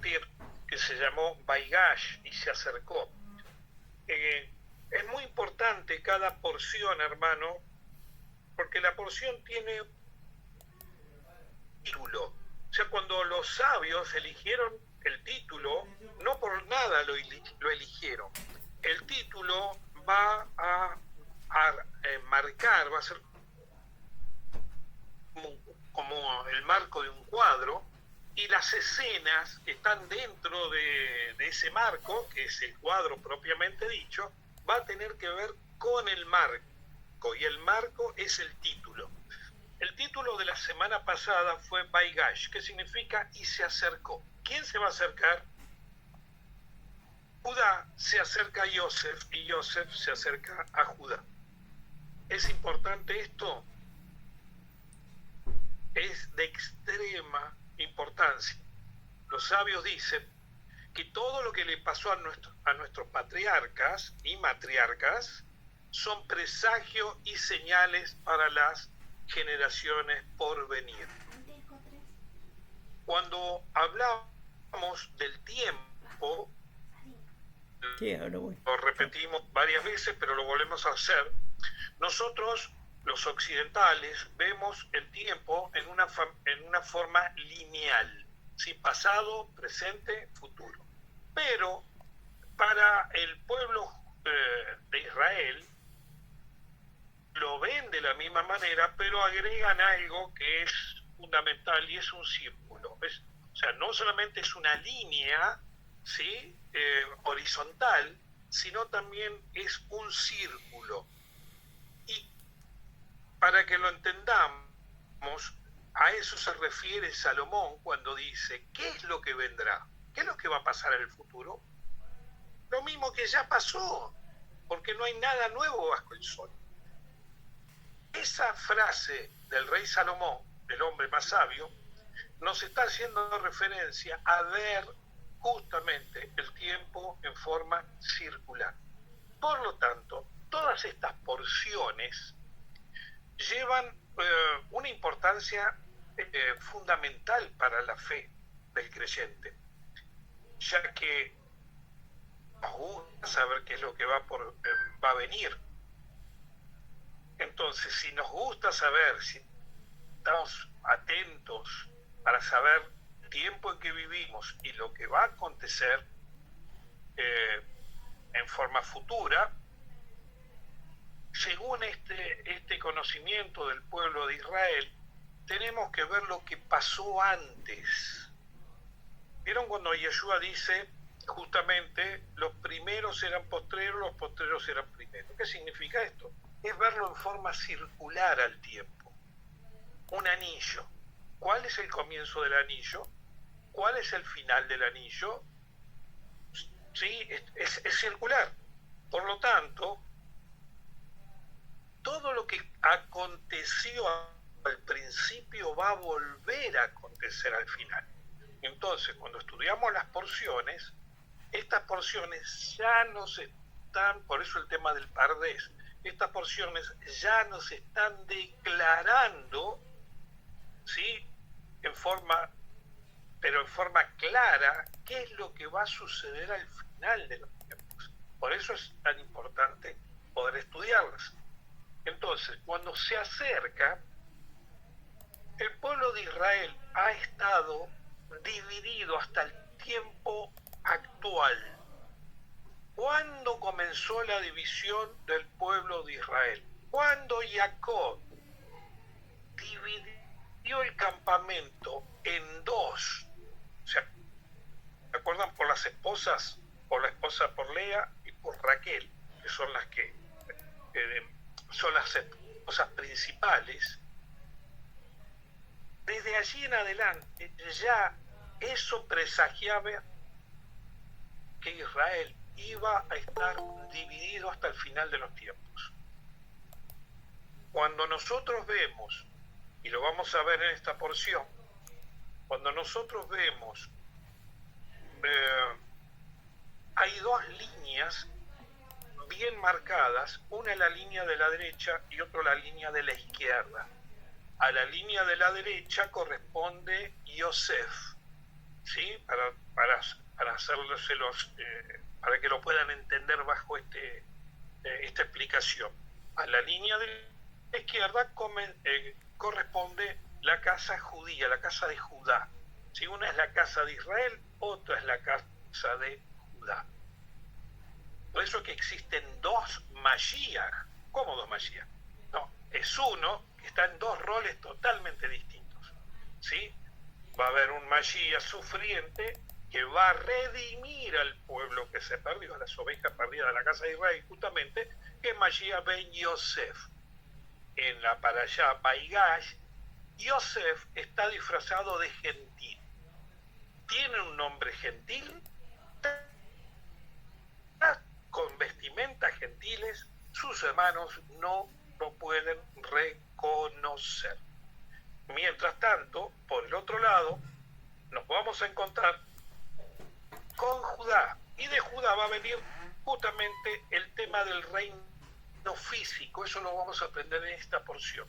compartir, que se llamó Baigash y se acercó. Es muy importante cada porción, hermano, porque la porción tiene título. O sea, cuando los sabios eligieron el título, no por nada lo eligieron. El título va a marcar, va a ser como el marco de un cuadro, y las escenas que están dentro de ese marco, que es el cuadro propiamente dicho, va a tener que ver con el marco, y el marco es el título. El título de la semana pasada fue Baigash, que significa y se acercó. ¿Quién se va a acercar? Judá se acerca a Yosef y Yosef se acerca a Judá. ¿Es importante esto? Es de extrema importancia. Los sabios dicen que todo lo que le pasó a nuestros patriarcas y matriarcas son presagios y señales para las generaciones por venir. Cuando hablamos del tiempo, lo repetimos varias veces, pero lo volvemos a hacer, nosotros, los occidentales, vemos el tiempo en una forma lineal, ¿sí? Pasado, presente, futuro. Pero para el pueblo de Israel, lo ven de la misma manera, pero agregan algo que es fundamental y es un círculo. O sea, no solamente es una línea, ¿sí? Horizontal, sino también es un círculo. Y para que lo entendamos, a eso se refiere Salomón cuando dice, ¿qué es lo que vendrá? ¿Qué es lo que va a pasar en el futuro? Lo mismo que ya pasó, porque no hay nada nuevo bajo el sol. Esa frase del rey Salomón, el hombre más sabio, nos está haciendo referencia a ver justamente el tiempo en forma circular. Por lo tanto, todas estas porciones llevan una importancia fundamental para la fe del creyente, ya que nos gusta saber qué es lo que va a venir. Entonces, si nos gusta saber, si estamos atentos para saber el tiempo en que vivimos y lo que va a acontecer en forma futura, según este conocimiento del pueblo de Israel, tenemos que ver lo que pasó antes. ¿Vieron cuando Yeshua dice justamente los primeros eran postreros, los postreros eran primeros? ¿Qué significa esto? Es verlo en forma circular al tiempo. Un anillo. ¿Cuál es el comienzo del anillo? ¿Cuál es el final del anillo? Sí, es circular. Por lo tanto, todo lo que aconteció al principio va a volver a acontecer al final. Entonces, cuando estudiamos las porciones, estas porciones ya nos están, por eso el tema del Pardés, estas porciones ya nos están declarando, ¿sí? Pero en forma clara, qué es lo que va a suceder al final de los tiempos. Por eso es tan importante poder estudiarlas. Entonces, cuando se acerca, el pueblo de Israel ha estado dividido hasta el tiempo actual. ¿Cuándo comenzó la división del pueblo de Israel? Cuando Jacob dividió el campamento en dos. O sea, ¿se acuerdan? Por las esposas, por la esposa por Lea y por Raquel, que son las que son las esposas principales. Desde allí en adelante ya eso presagiaba que Israel iba a estar dividido hasta el final de los tiempos. Cuando nosotros vemos, y lo vamos a ver en esta porción, cuando nosotros vemos, hay dos líneas bien marcadas, una la línea de la derecha y otra la línea de la izquierda. A la línea de la derecha corresponde Yosef, ¿sí? Para hacérselos para que lo puedan entender bajo esta explicación. A la línea de la izquierda corresponde la casa judía, la casa de Judá. Si una es la casa de Israel, otra es la casa de Judá. Por eso que existen dos Mashiach. ¿Cómo dos Mashiach? No, es uno que está en dos roles totalmente distintos. ¿Sí? Va a haber un Mashiach sufriente que va a redimir al pueblo que se perdió, a las ovejas perdidas de la casa de Israel, justamente, que es Mashiach ben Yosef. En la parashá Baigash, Yosef está disfrazado de gentil. Tiene un nombre gentil, con vestimentas gentiles, sus hermanos no lo pueden reconocer. Mientras tanto, por el otro lado, nos vamos a encontrar con Judá, y de Judá va a venir justamente el tema del reino físico. Eso lo vamos a aprender en esta porción.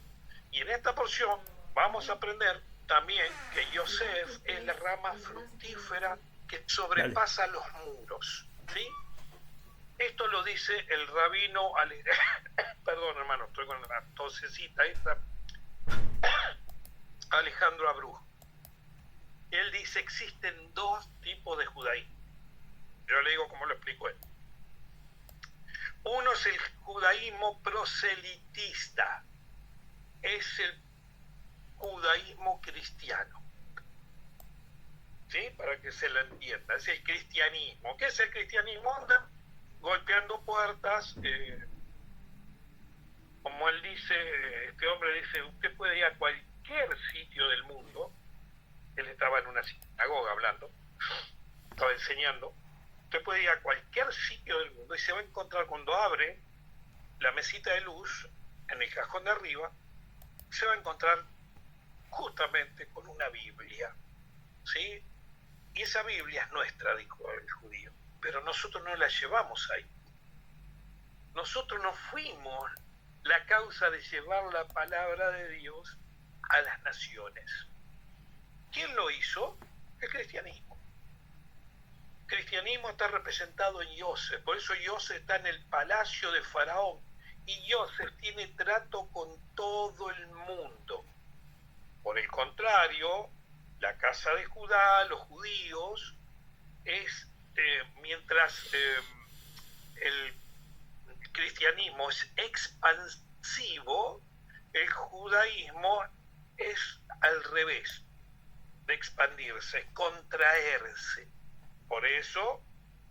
Y en esta porción vamos a aprender también que Yosef es la rama fructífera que sobrepasa los muros, ¿sí? Esto lo dice el rabino perdón, hermano, estoy con la tosecita esta, Alejandro Abruj. Él dice: existen dos tipos de judaísmo. Yo le digo como lo explico él. Uno es el judaísmo proselitista, es el judaísmo cristiano, ¿sí? Para que se lo entienda, es el cristianismo. ¿Qué es el cristianismo? Anda golpeando puertas, como él dice, este hombre dice: usted puede ir a cualquier sitio del mundo. Él estaba en una sinagoga hablando, estaba enseñando. Usted puede ir a cualquier sitio del mundo y se va a encontrar, cuando abre la mesita de luz en el cajón de arriba, se va a encontrar justamente con una Biblia, ¿sí? Y esa Biblia es nuestra, dijo el judío, pero nosotros no la llevamos ahí. Nosotros no fuimos la causa de llevar la palabra de Dios a las naciones. ¿Quién lo hizo? El cristianismo. El cristianismo está representado en Yosef, por eso Yosef está en el palacio de Faraón, y Yosef tiene trato con todo el mundo. Por el contrario, la casa de Judá, los judíos, mientras el cristianismo es expansivo, el judaísmo es al revés, de expandirse, es contraerse. Por eso,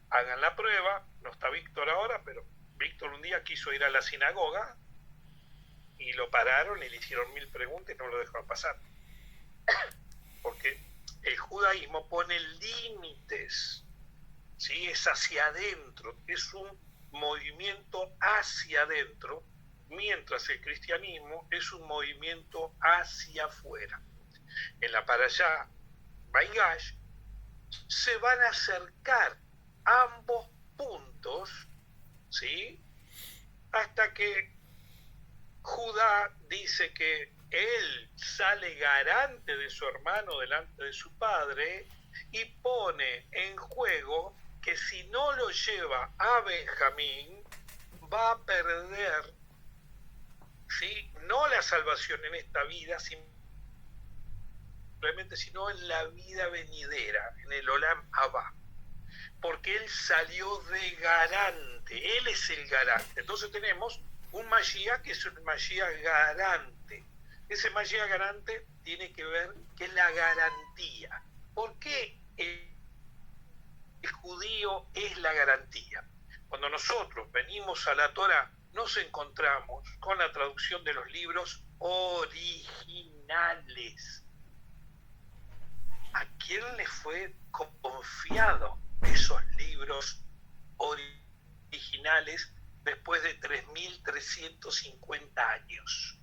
hagan la prueba. No está Víctor ahora, pero Víctor un día quiso ir a la sinagoga y lo pararon y le hicieron 1000 preguntas y no lo dejaron pasar. Porque el judaísmo pone límites, ¿sí? Es hacia adentro, es un movimiento hacia adentro, mientras el cristianismo es un movimiento hacia afuera. En la parashá Baigash se van a acercar ambos puntos, ¿sí? Hasta que Judá dice que él sale garante de su hermano delante de su padre y pone en juego que si no lo lleva a Benjamín va a perder, ¿sí? No la salvación en esta vida, simplemente, sino en la vida venidera, en el Olam Abba, porque él salió de garante, él es el garante. Entonces tenemos un Mashiach que es un Mashiach garante. Ese Mashiach garante tiene que ver que es la garantía. ¿Por qué el judío es la garantía? Cuando nosotros venimos a la Torá, nos encontramos con la traducción de los libros originales. ¿A quién le fue confiado esos libros originales después de 3.350 años?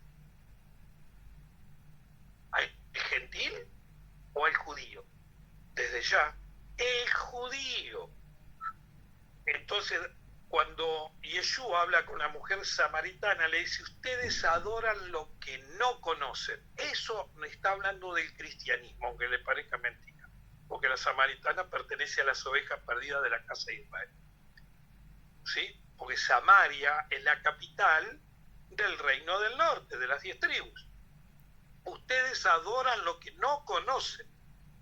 ¿Al gentil o al judío? Desde ya, el judío. Entonces, cuando Yeshua habla con la mujer samaritana, le dice: ustedes adoran lo que no conocen. Eso está hablando del cristianismo, aunque le parezca mentira. porque la samaritana pertenece a las ovejas perdidas de la casa de Israel. ¿Sí? Porque Samaria es la capital del reino del norte, de las 10 tribus. Ustedes adoran lo que no conocen.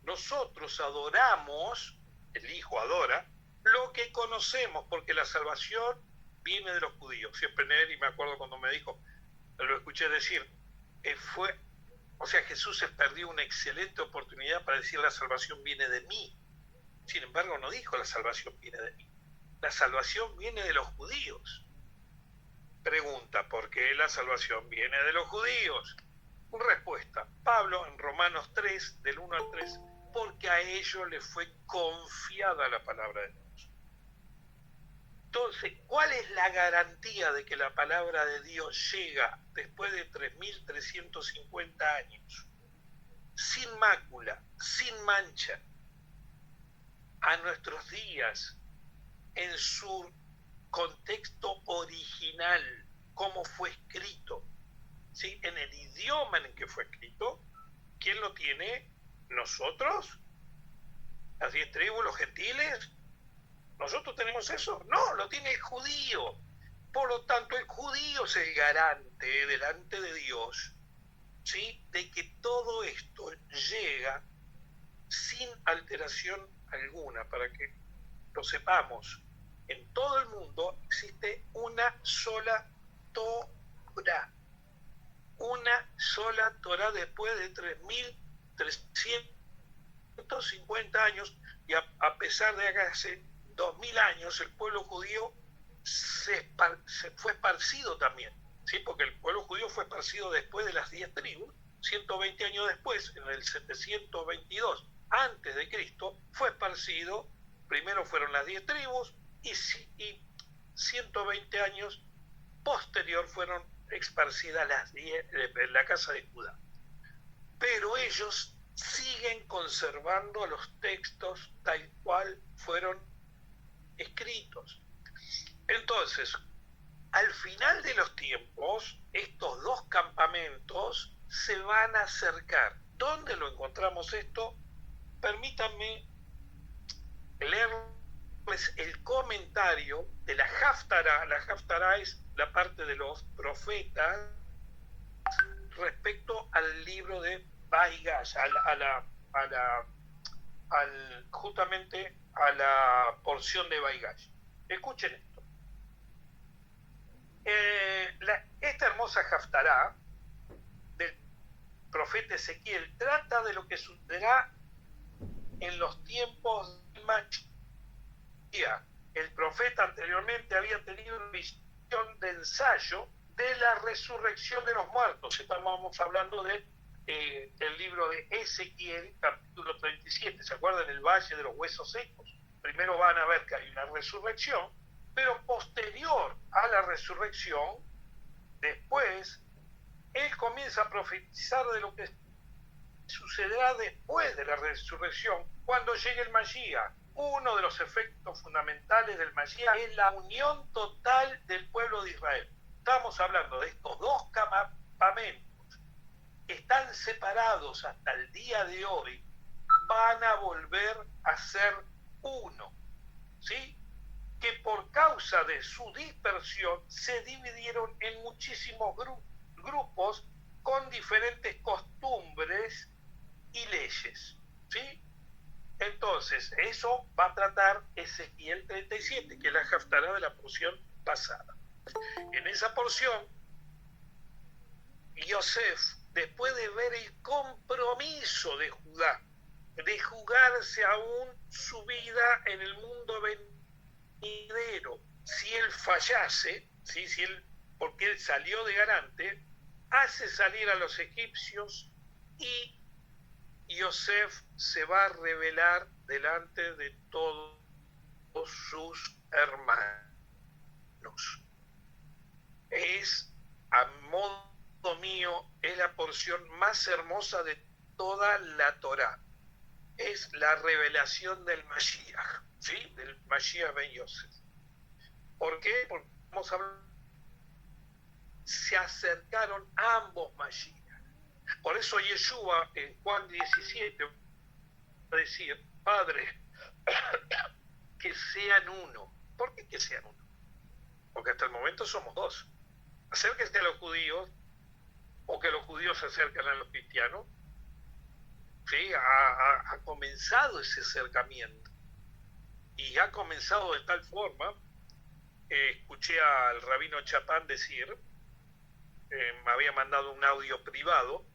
Nosotros adoramos, el Hijo adora, lo que conocemos, porque la salvación viene de los judíos. Siempre Neri, me acuerdo cuando me dijo, lo escuché decir, Jesús se perdió una excelente oportunidad para decir la salvación viene de mí. Sin embargo, no dijo la salvación viene de mí. La salvación viene de los judíos. Pregunta, ¿por qué la salvación viene de los judíos? Respuesta, Pablo en Romanos 3, del 1 al 3, porque a ellos les fue confiada la palabra de Dios. Entonces, ¿cuál es la garantía de que la palabra de Dios llega después de 3.350 años, sin mácula, sin mancha, a nuestros días, en su contexto original, cómo fue escrito, ¿sí? En el idioma en el que fue escrito? ¿Quién lo tiene? ¿Nosotros? ¿Las 10 tribus, los gentiles? ¿Nosotros tenemos eso? No, lo tiene el judío. Por lo tanto, el judío es el garante delante de Dios, ¿sí?, de que todo esto llega sin alteración alguna. Para que lo sepamos, en todo el mundo existe una sola Torá. Una sola Torá después de 3.350 años, y a pesar de que hace 2.000 años el pueblo judío se fue esparcido también, ¿sí? Porque el pueblo judío fue esparcido después de las 10 tribus, 120 años después, en el 722 antes de Cristo, fue esparcido. Primero fueron las 10 tribus y 120 años posterior fueron esparcidas la casa de Judá. Pero ellos siguen conservando los textos tal cual fueron escritos. Entonces, al final de los tiempos, estos dos campamentos se van a acercar. ¿Dónde lo encontramos esto? Permítanme leerles el comentario de la Haftará. La Haftará es la parte de los profetas respecto al libro de Baigash, justamente a la porción de Baigash. Escuchen esto. Esta hermosa Haftará del profeta Ezequiel trata de lo que sucederá en los tiempos de Mashiach. El profeta anteriormente había tenido una visión de ensayo de la resurrección de los muertos. Estamos hablando de el libro de Ezequiel, capítulo 37. ¿Se acuerdan? El valle de los huesos secos. Primero van a ver que hay una resurrección, pero posterior a la resurrección, después, él comienza a profetizar de lo que sucederá después de la resurrección, cuando llegue el Mashiach. Uno de los efectos fundamentales del Mashiach es la unión total del pueblo de Israel. Estamos hablando de estos dos campamentos que están separados hasta el día de hoy, van a volver a ser uno, ¿sí? Que por causa de su dispersión se dividieron en muchísimos grupos con diferentes costumbres y leyes, ¿sí? Entonces, eso va a tratar Ezequiel 37, que es la Haftará de la porción pasada. En esa porción, Yosef, después de ver el compromiso de Judá, de jugarse aún su vida en el mundo venidero, si él fallase, ¿sí? Porque él salió de garante, hace salir a los egipcios y Yosef se va a revelar delante de todos sus hermanos. Es, a modo mío, es la porción más hermosa de toda la Torá. Es la revelación del Mashiach, ¿sí? Del Mashiach ben Yosef. ¿Por qué? Porque vamos a hablar, se acercaron ambos Mashiach. Por eso Yeshua en Juan 17 va a decir, Padre, que sean uno. ¿Por qué que sean uno? Porque hasta el momento somos dos. Acérquense a los judíos, o que los judíos se acercan a los cristianos. ¿Sí? Ha comenzado ese acercamiento. Y ha comenzado de tal forma, escuché al rabino Chapán decir, me había mandado un audio privado,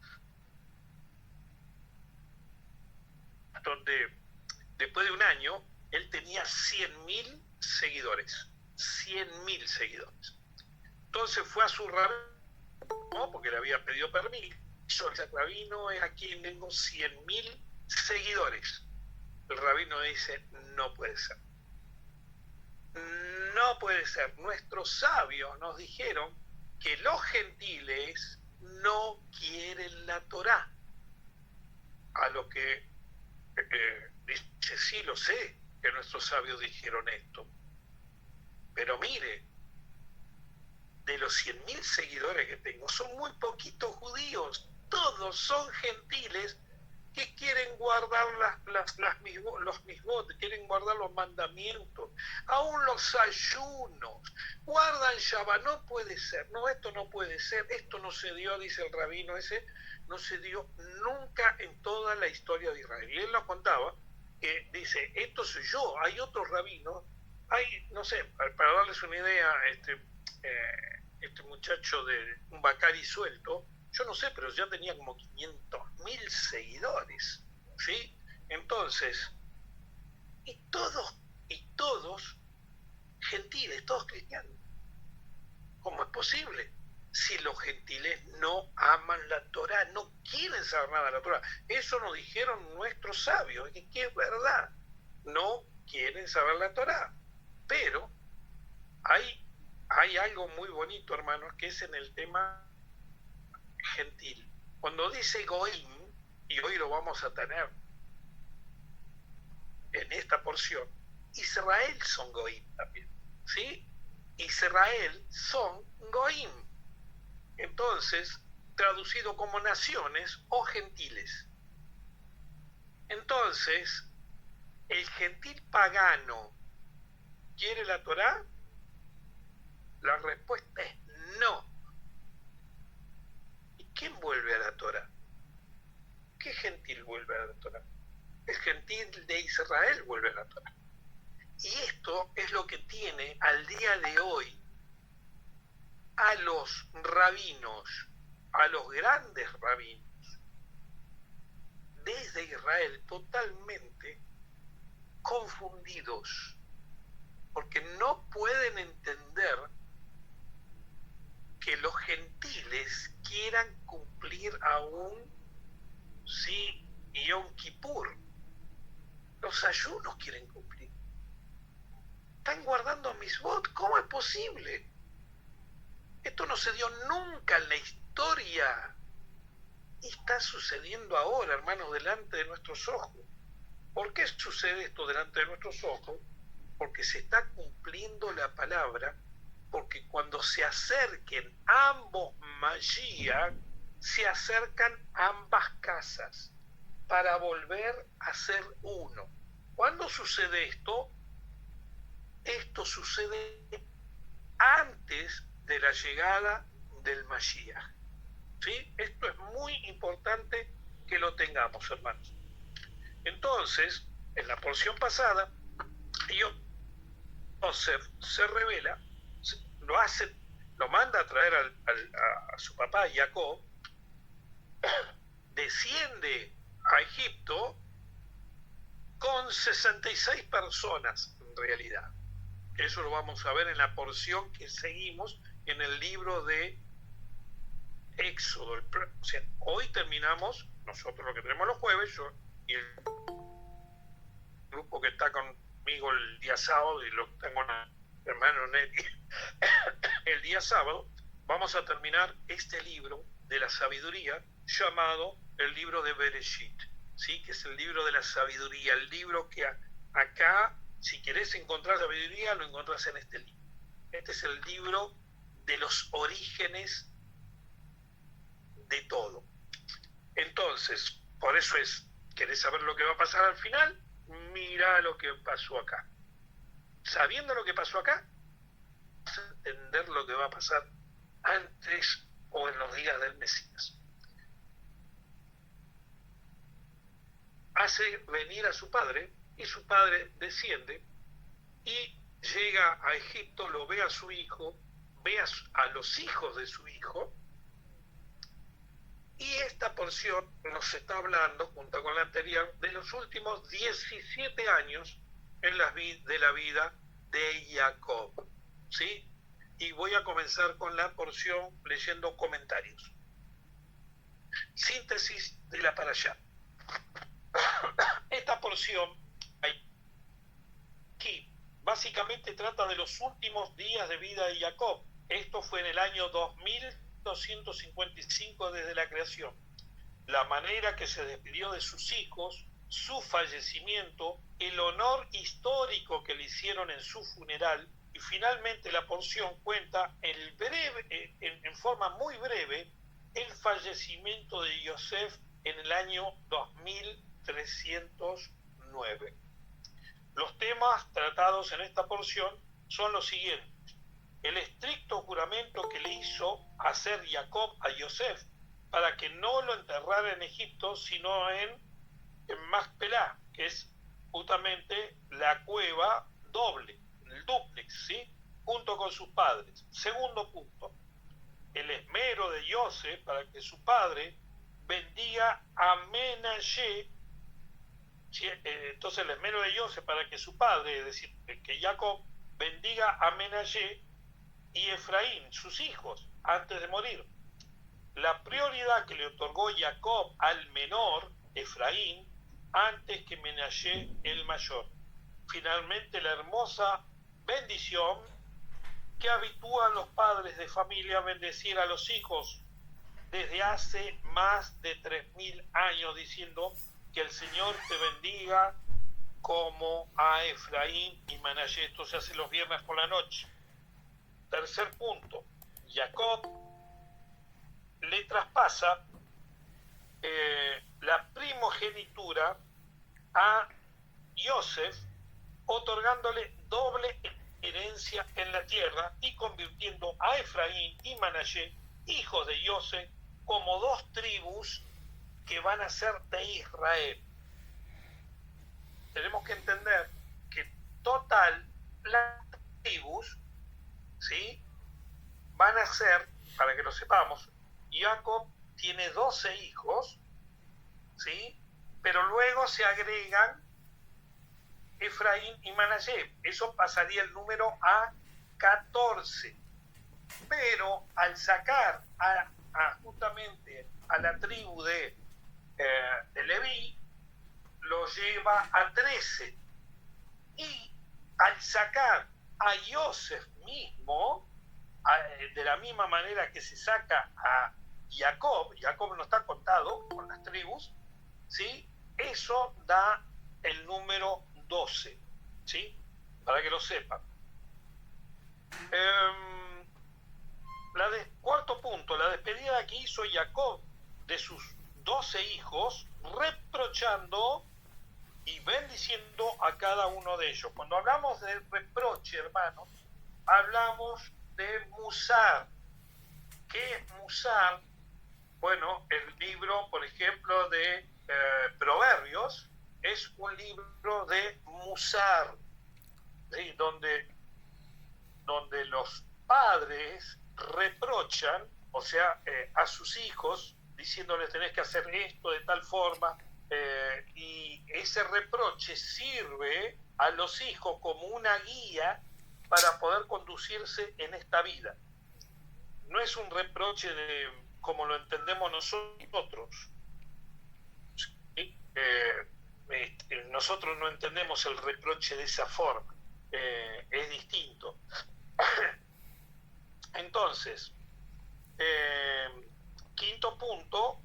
donde después de un año él tenía 100.000 seguidores. 100.000 seguidores. Entonces fue a su rabino, porque le había pedido permiso, dice, rabino, es aquí, tengo 100.000 seguidores. El rabino dice, no puede ser. No puede ser. Nuestros sabios nos dijeron que los gentiles no quieren la Torá. A lo que dice, sí, lo sé, que nuestros sabios dijeron esto. Pero mire, de los 100.000 seguidores que tengo, son muy poquitos judíos. Todos son gentiles que quieren guardar los misbot, quieren guardar los mandamientos, aún los ayunos, guardan Shabbat. No puede ser, no, esto no puede ser, esto no se dio, dice el rabino ese, no se dio nunca en toda la historia de Israel. Y él nos contaba que dice, esto soy yo, hay otros rabinos, hay, no sé, para darles una idea, este muchacho de un Bacari suelto, yo no sé, pero ya tenía como 500.000 seguidores, ¿sí? Entonces, y todos gentiles, todos cristianos. ¿Cómo es posible? Si los gentiles no aman la Torá, no quieren saber nada de la Torá. Eso nos dijeron nuestros sabios, que es verdad. No quieren saber la Torá. Pero hay algo muy bonito, hermanos, que es en el tema gentil. Cuando dice Goim, y hoy lo vamos a tener en esta porción, Israel son Goim también, ¿sí? Israel son Goim. Entonces, traducido como naciones o gentiles. Entonces, ¿el gentil pagano quiere la Torá? La respuesta es no. ¿Y quién vuelve a la Torá? ¿Qué gentil vuelve a la Torá? El gentil de Israel vuelve a la Torá. Y esto es lo que tiene al día de hoy a los rabinos, a los grandes rabinos, desde Israel totalmente confundidos, porque no pueden entender que los gentiles quieran cumplir aún, sí, Yom Kippur. Los ayunos quieren cumplir. Están guardando misbot. ¿Cómo es posible? Esto no se dio nunca en la historia. Y está sucediendo ahora, hermanos, delante de nuestros ojos. ¿Por qué sucede esto delante de nuestros ojos? Porque se está cumpliendo la palabra, porque cuando se acerquen ambos Mashiach, se acercan ambas casas para volver a ser uno. ¿Cuándo sucede esto? Esto sucede antes de la llegada del Mashiach. ¿Sí? Esto es muy importante que lo tengamos, hermanos. Entonces, en la porción pasada, Yosef se revela, lo manda a traer a su papá, Jacob, desciende a Egipto con 66 personas en realidad. Eso lo vamos a ver en la porción que seguimos en el libro de Éxodo. O sea, hoy terminamos, nosotros lo que tenemos los jueves, yo y el grupo que está conmigo el día sábado, y lo tengo con el hermano Neti, el día sábado, vamos a terminar este libro de la sabiduría llamado el libro de Bereshit, ¿sí? Que es el libro de la sabiduría, el libro que acá, si querés encontrar sabiduría, lo encontrás en este libro. Este es el libro de los orígenes de todo. Entonces, por eso ¿querés saber lo que va a pasar al final? mira lo que pasó acá. Sabiendo lo que pasó acá, vas a entender lo que va a pasar antes o en los días del Mesías. Hace venir a su padre y su padre desciende y llega a Egipto, lo ve a su hijo, ve a los hijos de su hijo, y esta porción nos está hablando, junto con la anterior, de los últimos 17 años de la vida de Jacob, ¿sí? Y voy a comenzar con la porción leyendo comentarios. Síntesis de la parashá. Esta porción aquí básicamente trata de los últimos días de vida de Jacob. Esto fue en el año 2255 desde la creación. La manera que se despidió de sus hijos, su fallecimiento, el honor histórico que le hicieron en su funeral, y finalmente la porción cuenta en forma muy breve el fallecimiento de Yosef en el año 2309. Los temas tratados en esta porción son los siguientes: el estricto juramento que le hizo hacer Jacob a Yosef para que no lo enterrara en Egipto, sino en Macpelá, que es justamente la cueva doble, el dúplex, ¿sí? Junto con sus padres. Segundo punto, el esmero de Yosef para que su padre bendiga a Menashe. Entonces el esmero de Yosef para que su padre, es decir, que Jacob bendiga a Menashe y Efraín, sus hijos, antes de morir. La prioridad que le otorgó Jacob al menor, Efraín, antes que Menashe, el mayor. Finalmente, la hermosa bendición que habitúan los padres de familia a bendecir a los hijos desde hace más de 3000 años, diciendo que el Señor te bendiga como a Efraín y Menashe. Esto se hace los viernes por la noche. Tercer punto, Jacob le traspasa la primogenitura a Yosef, otorgándole doble herencia en la tierra y convirtiendo a Efraín y Manashe, hijos de Yosef, como dos tribus que van a ser de Israel. Tenemos que entender que total las tribus, ¿sí?, van a ser, para que lo sepamos, Jacob tiene 12 hijos, ¿sí?, pero luego se agregan Efraín y Manashe. Eso pasaría el número a 14. Pero al sacar justamente a la tribu de Leví, lo lleva a 13. Y al sacar a Yosef mismo, de la misma manera que se saca a Jacob no está contado con las tribus, ¿sí?, eso da el número 12, ¿sí?, para que lo sepan. Cuarto punto, la despedida que hizo Jacob de sus 12 hijos, reprochando y bendiciendo a cada uno de ellos. Cuando hablamos de reproche, hermanos, hablamos de Musar. ¿Qué es Musar? Bueno, el libro, por ejemplo, de Proverbios es un libro de Musar, ¿sí?, donde los padres reprochan, o sea, a sus hijos, diciéndoles tenés que hacer esto de tal forma, y ese reproche sirve a los hijos como una guía para poder conducirse en esta vida. No es un reproche como lo entendemos nosotros. ¿Sí? Nosotros no entendemos el reproche de esa forma. Es distinto. Entonces, quinto punto,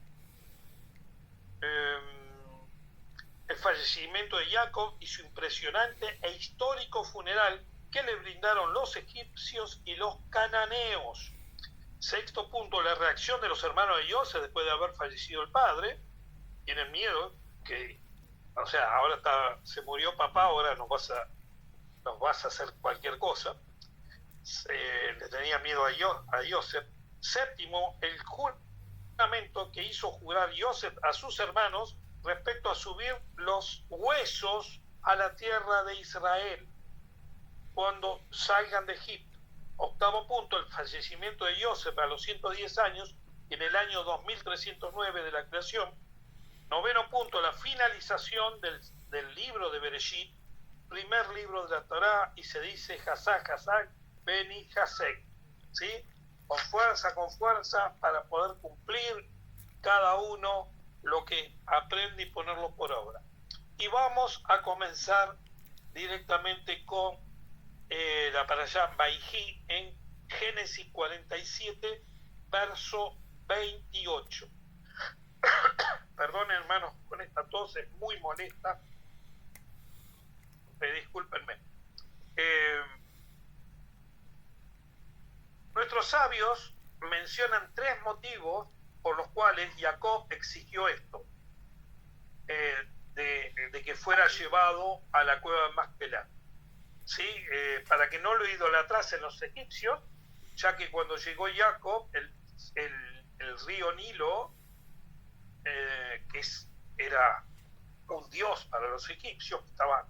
el fallecimiento de Jacob y su impresionante e histórico funeral que le brindaron los egipcios y los cananeos. Sexto punto, la reacción de los hermanos de Yosef después de haber fallecido el padre. Tienen miedo que O sea, ahora se murió papá, ahora nos vas a hacer cualquier cosa. Le tenía miedo a Joseph. Séptimo, el juramento que hizo jurar Joseph a sus hermanos respecto a subir los huesos a la tierra de Israel cuando salgan de Egipto. Octavo punto, el fallecimiento de Joseph a los 110 años en el año 2309 de la creación. Noveno punto, la finalización del libro de Bereshit, primer libro de la Torá, y se dice Hazak, Hazak, Beni Hasek, ¿sí? Con fuerza, para poder cumplir cada uno lo que aprende y ponerlo por obra. Y vamos a comenzar directamente con la parashá Vayhi en Génesis 47, verso 28. Perdón, hermanos, con esta tos es muy molesta. Discúlpenme. Nuestros sabios mencionan 3 motivos por los cuales Jacob exigió esto, de que fuera llevado a la cueva de Macpelá. ¿Sí? Para que no lo idolatrasen los egipcios, ya que cuando llegó Jacob, el río Nilo, que era un dios para los egipcios, que estaba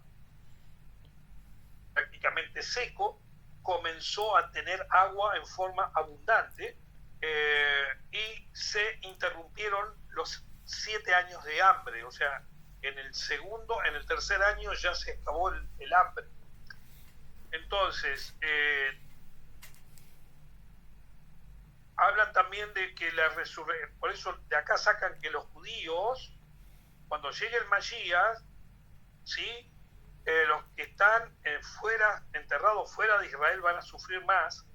prácticamente seco, comenzó a tener agua en forma abundante, y se interrumpieron los 7 años de hambre. O sea, en el tercer año ya se acabó el hambre. Entonces, hablan también de que la resurrección, por eso de acá sacan que los judíos, cuando llegue el Mashiach, ¿sí? Los que están enterrados fuera de Israel van a sufrir más.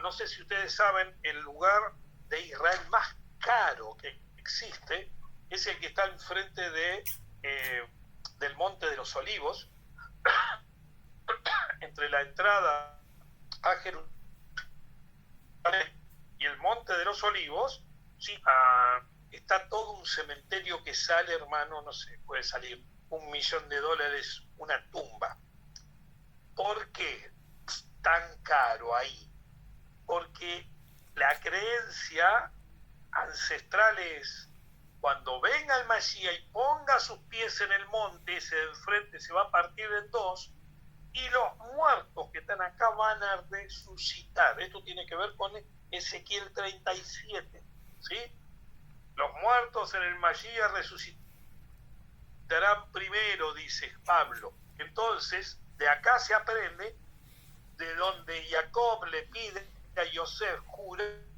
No sé si ustedes saben, el lugar de Israel más caro que existe es el que está enfrente del Monte de los Olivos, entre la entrada a Jerusalén y el Monte de los Olivos, ¿sí? Está todo un cementerio que sale, hermano, no sé, puede salir $1.000.000 una tumba. ¿Por qué es tan caro ahí? Porque la creencia ancestral es, cuando venga el Mashiach y ponga sus pies en el monte, ese de enfrente se va a partir en dos, y los muertos que están acá van a resucitar. Esto tiene que ver con Ezequiel 37, ¿sí? Los muertos en el Mashiach resucitarán primero, dice Pablo. Entonces, de acá se aprende, de donde Jacob le pide a Yosef, júramelo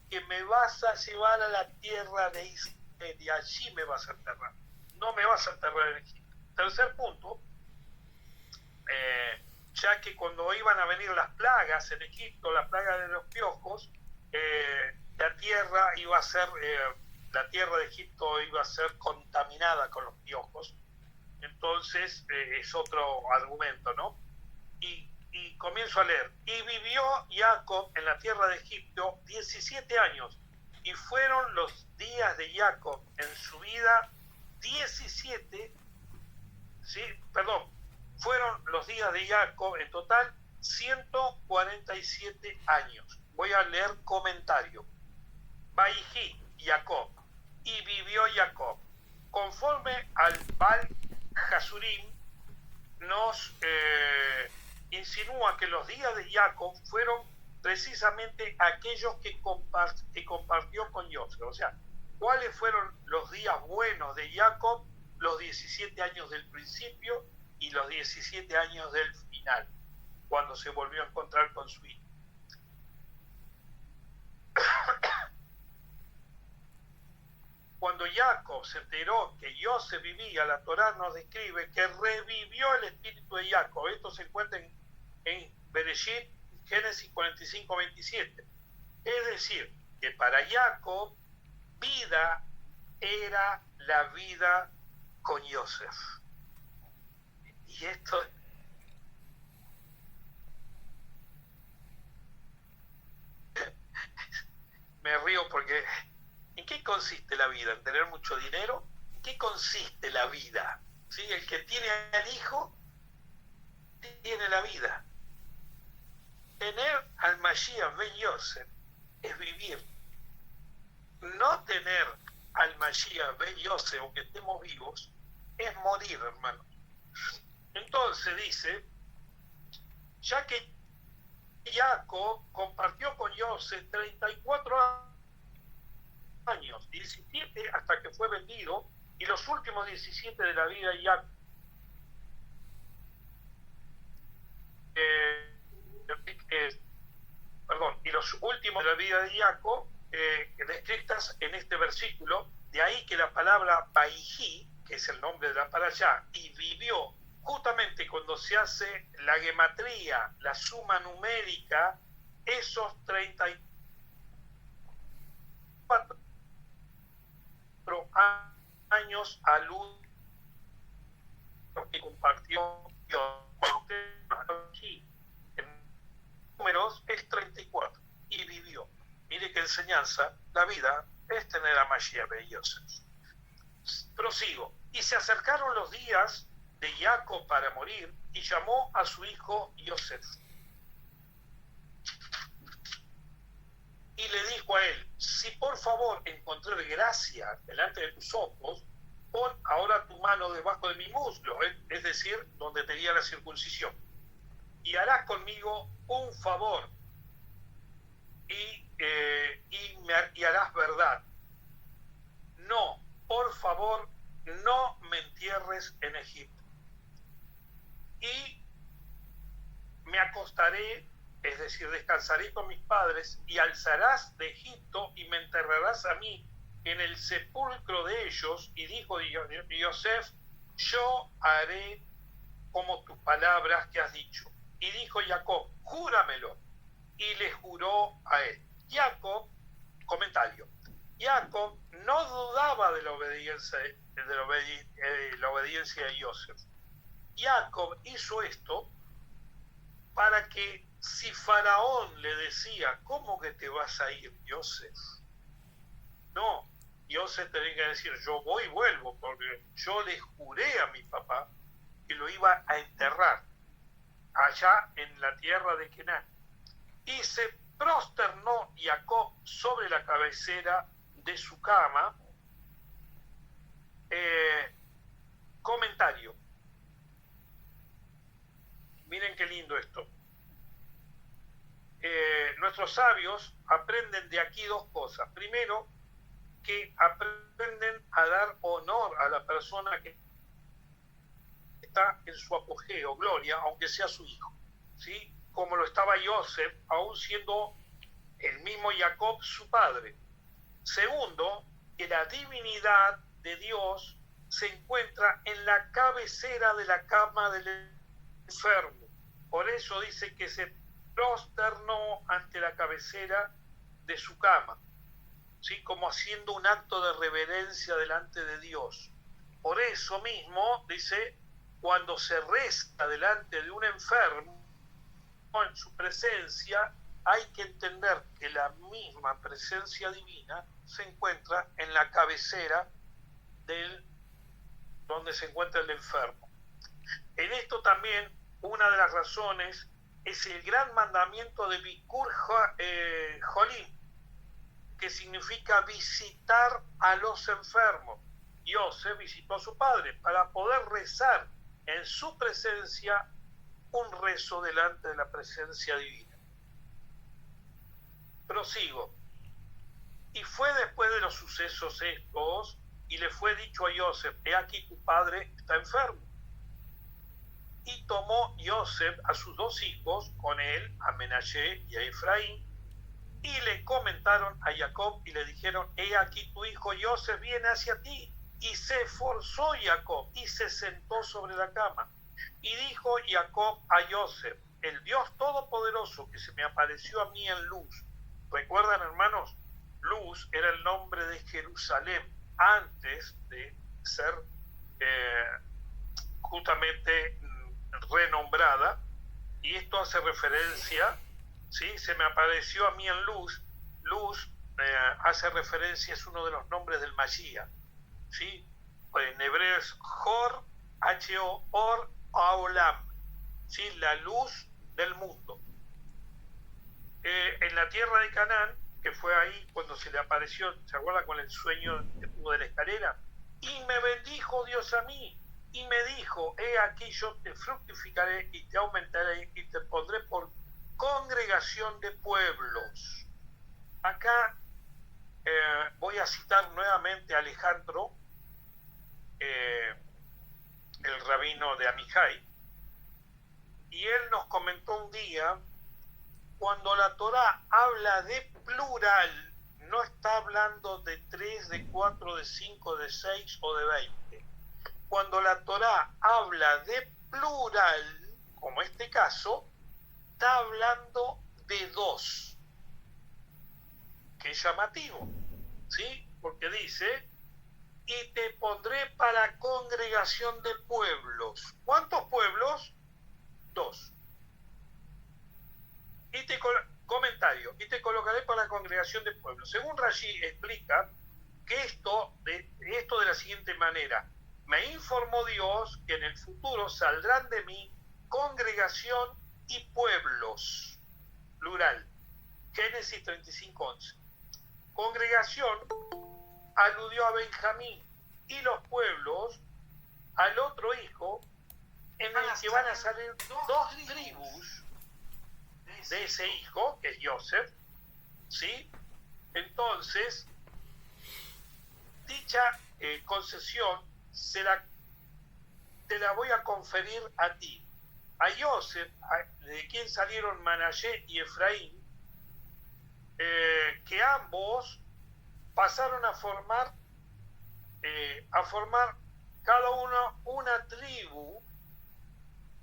que me vas a llevar a la tierra de Israel y allí me vas a enterrar. No me vas a enterrar en Egipto. Tercer punto, ya que cuando iban a venir las plagas en Egipto, la plaga de los piojos, la tierra de Egipto iba a ser contaminada con los piojos. Entonces es otro argumento, ¿no? Y comienzo a leer. Y vivió Jacob en la tierra de Egipto 17 años, y fueron los días de Jacob en su vida 17, ¿sí? Perdón, fueron los días de Jacob en total 147 años. Voy a leer comentario. Vayhi, Jacob, y vivió Jacob. Conforme al Baal Hasurim, nos insinúa que los días de Jacob fueron precisamente aquellos que compartió con Joseph. O sea, ¿cuáles fueron los días buenos de Jacob? Los 17 años del principio y los 17 años del final, cuando se volvió a encontrar con su hijo. Cuando Jacob se enteró que Joseph vivía, la Torá nos describe que revivió el espíritu de Jacob. Esto se encuentra en Bereshit, Génesis 45, 27. Es decir, que para Jacob, vida era la vida con Joseph. Y esto me río porque qué consiste la vida? ¿En tener mucho dinero? ¿En qué consiste la vida? ¿Sí? El que tiene al hijo tiene la vida. Tener al Mashiach Ben Yosef es vivir. No tener al Mashiach Ben Yosef, aunque estemos vivos, es morir, hermano. Entonces dice, ya que Jacob compartió con Yosef 34 años, 17 hasta que fue vendido, y los últimos 17 de la vida de Jacob, y los últimos de la vida de Jacob, descritas en este versículo, de ahí que la palabra Baijí, que es el nombre de la parashá, y vivió, justamente cuando se hace la gematría, la suma numérica, esos 34 años a luz que compartió en números es 34 y vivió. Mire qué enseñanza, la vida es tener a Mashiach Ben Yosef. Prosigo. Y se acercaron los días de Jacob para morir y llamó a su hijo Yosef. Y le dijo a él, si por favor encontré gracia delante de tus ojos, pon ahora tu mano debajo de mi muslo, es decir, donde tenía la circuncisión, y harás conmigo un favor y harás verdad. No, por favor, no me entierres en Egipto. Y me acostaré, es decir, descansaré con mis padres, y alzarás de Egipto y me enterrarás a mí en el sepulcro de ellos. Y dijo Yosef, yo haré como tus palabras que has dicho. Y dijo Jacob, júramelo. Y le juró a él. Jacob, comentario, Jacob no dudaba de la obediencia de Yosef. Jacob hizo esto para que, si Faraón le decía, ¿cómo que te vas a ir, Yosef? No, Yosef tenía que decir, yo voy y vuelvo, porque yo le juré a mi papá que lo iba a enterrar allá en la tierra de Canaán. Y se prosternó Jacob sobre la cabecera de su cama. Comentario. Miren qué lindo esto. Nuestros sabios aprenden de aquí dos cosas. Primero, que aprenden a dar honor a la persona que está en su apogeo, gloria, aunque sea su hijo, ¿sí? Como lo estaba Yosef, aún siendo el mismo Jacob su padre. Segundo, que la divinidad de Dios se encuentra en la cabecera de la cama del enfermo. Por eso dice que se prosternó ante la cabecera de su cama, ¿sí? Como haciendo un acto de reverencia delante de Dios. Por eso mismo, dice, cuando se reza delante de un enfermo, en su presencia, hay que entender que la misma presencia divina se encuentra en la cabecera donde se encuentra el enfermo. En esto también, una de las razones es el gran mandamiento de Bikur Jolim, que significa visitar a los enfermos. Yosef visitó a su padre para poder rezar en su presencia un rezo delante de la presencia divina. Prosigo. Y fue después de los sucesos estos, y le fue dicho a Yosef, he aquí tu padre está enfermo. Y tomó Yosef a sus dos hijos con él, a Menashe y a Efraín, y le comentaron a Jacob y le dijeron, he aquí tu hijo Yosef viene hacia ti. Y se esforzó Jacob y se sentó sobre la cama. Y dijo Jacob a Yosef, el Dios Todopoderoso que se me apareció a mí en Luz. ¿Recuerdan, hermanos? Luz era el nombre de Jerusalén antes de ser justamente renombrada, y esto hace referencia, ¿sí? Se me apareció a mí en Luz. Luz hace referencia, es uno de los nombres del Mashiach, ¿sí? En hebreo es Hor, H-O-R, Haolam, ¿sí? La luz del mundo. En la tierra de Canaán, que fue ahí cuando se le apareció, ¿se acuerda con el sueño que tuvo de la escalera? Y me bendijo Dios a mí, y me dijo, he aquí yo te fructificaré y te aumentaré y te pondré por congregación de pueblos. Acá voy a citar nuevamente a Alejandro, el rabino de Amijai, y él nos comentó un día, cuando la Torá habla de plural, no está hablando de 3, de 4, de 5, de 6 o de 20. Cuando la Torá habla de plural, como este caso, está hablando de 2, que es llamativo, ¿sí? Porque dice, y te pondré para congregación de pueblos. ¿Cuántos pueblos? 2. Comentario, y te colocaré para la congregación de pueblos. Según Rashi explica que esto de la siguiente manera: me informó Dios que en el futuro saldrán de mí congregación y pueblos, plural. Génesis 35:11. Congregación aludió a Benjamín y los pueblos al otro hijo, en el que van a salir 2 tribus de ese hijo, que es Joseph, ¿sí? Entonces, dicha concesión te la voy a conferir a ti. A Joseph, de quien salieron Manashe y Efraín, que ambos pasaron a formar cada uno una tribu,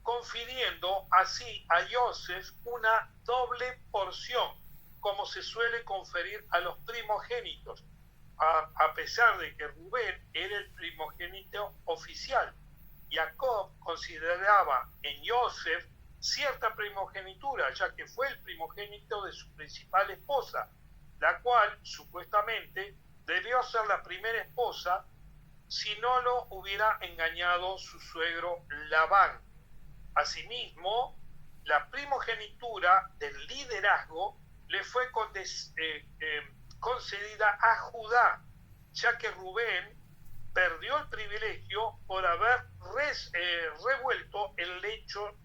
confiriendo así a Joseph una doble porción, como se suele conferir a los primogénitos, a pesar de que Rubén era el primogénito oficial. Jacob consideraba en Joseph cierta primogenitura, ya que fue el primogénito de su principal esposa, la cual supuestamente debió ser la primera esposa si no lo hubiera engañado su suegro Labán. Asimismo, la primogenitura del liderazgo le fue concedida a Judá, ya que Rubén perdió el privilegio por haber revuelto el lecho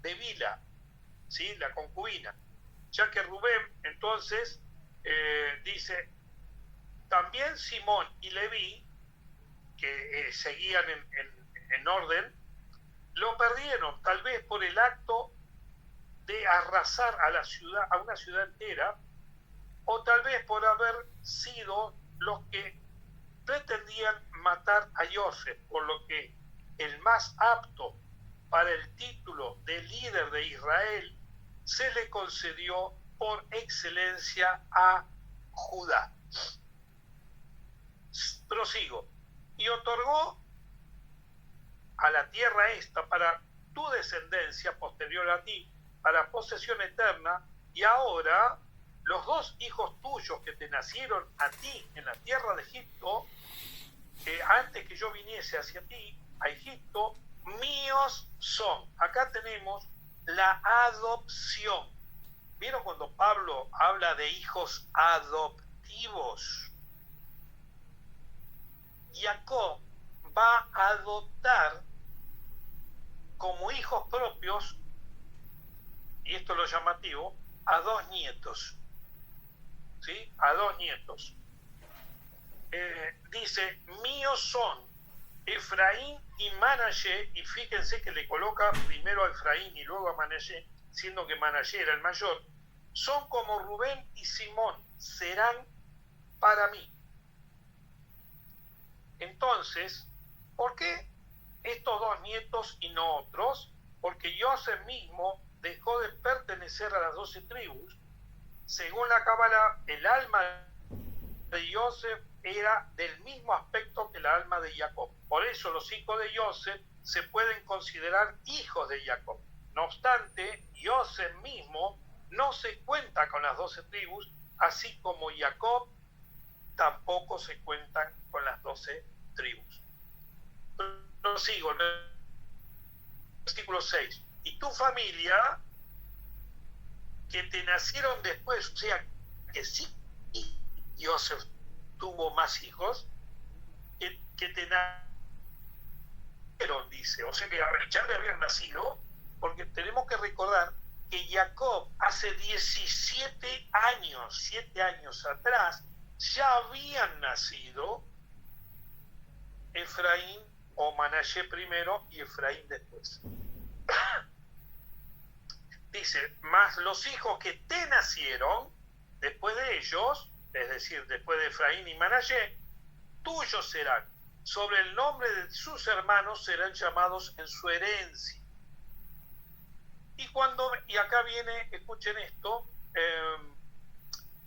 de Bila, ¿sí? La concubina, ya que Rubén entonces dice, también Simón y Leví, que seguían en orden, lo perdieron, tal vez por el acto de arrasar a una ciudad entera, o tal vez por haber sido los que pretendían matar a Joseph, por lo que el más apto para el título de líder de Israel se le concedió por excelencia a Judá. Prosigo. Y otorgó a la tierra esta para tu descendencia posterior a ti, para posesión eterna, y ahora los 2 hijos tuyos que te nacieron a ti en la tierra de Egipto, antes que yo viniese hacia ti, a Egipto, míos son. Acá tenemos la adopción. ¿Vieron cuando Pablo habla de hijos adoptivos? Jacob va a adoptar como hijos propios, y esto es lo llamativo, a 2 nietos, ¿sí? A 2 nietos. Dice, míos son Efraín y Manashe, y fíjense que le coloca primero a Efraín y luego a Manashe, siendo que Manashe era el mayor, son como Rubén y Simón, serán para mí. Entonces, ¿por qué estos 2 nietos y no otros? Porque Joseph mismo dejó de pertenecer a las 12 tribus. Según la Cábala, el alma de Joseph era del mismo aspecto que la alma de Jacob. Por eso los hijos de Joseph se pueden considerar hijos de Jacob. No obstante, Joseph mismo no se cuenta con las 12 tribus, así como Jacob tampoco se cuentan con las 12 tribus. Prosigo, versículo 6. Y tu familia, que te nacieron después, o sea, que sí, Joseph tuvo más hijos, que te nacieron, dice, o sea que ya le habían nacido, porque tenemos que recordar que Jacob hace 17 años, 7 años atrás, ya habían nacido Efraín o Manashe primero y Efraín después. Dice, más los hijos que te nacieron después de ellos, es decir, después de Efraín y Manashe, tuyos serán. Sobre el nombre de sus hermanos serán llamados en su herencia. Y acá viene, escuchen esto,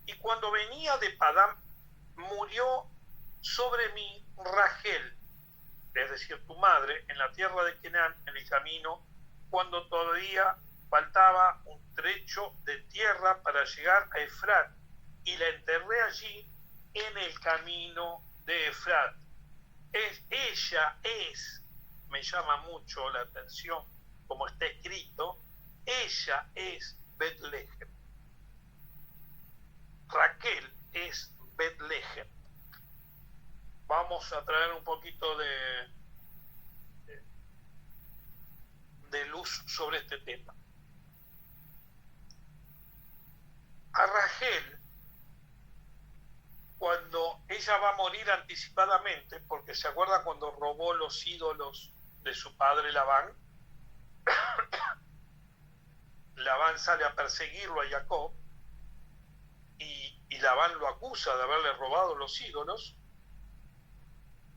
y cuando venía de Padán, murió sobre mí Rachel, es decir, tu madre, en la tierra de Canaán, en el camino, cuando todavía faltaba un trecho de tierra para llegar a Efrat, y la enterré allí en el camino de Efrat. Me llama mucho la atención, como está escrito, ella es Betlehem. Raquel es Betlehem. Vamos a traer un poquito de luz sobre este tema. A Rachel, cuando ella va a morir anticipadamente, porque se acuerda cuando robó los ídolos de su padre Labán, Labán sale a perseguirlo a Jacob, y Labán lo acusa de haberle robado los ídolos,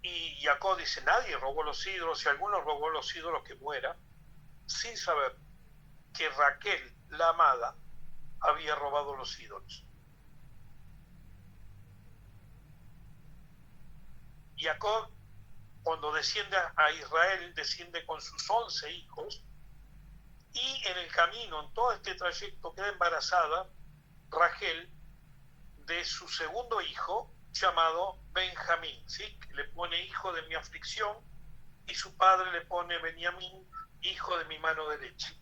y Jacob dice, nadie robó los ídolos, si alguno robó los ídolos que muera, sin saber que Raquel, la amada, había robado los ídolos. Jacob, cuando desciende a Israel, desciende con sus 11 hijos, y en el camino, en todo este trayecto, queda embarazada Rachel de su segundo hijo, llamado Benjamín, ¿sí? Que le pone hijo de mi aflicción, y su padre le pone Benjamín, hijo de mi mano derecha.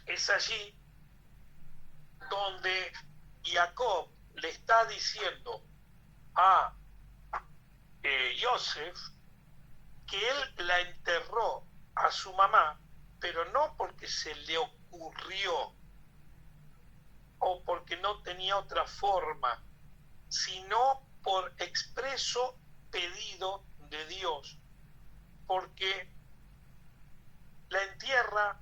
Es allí donde Jacob le está diciendo a Joseph que él la enterró a su mamá, pero no porque se le ocurrió o porque no tenía otra forma, sino por expreso pedido de Dios, porque la entierra,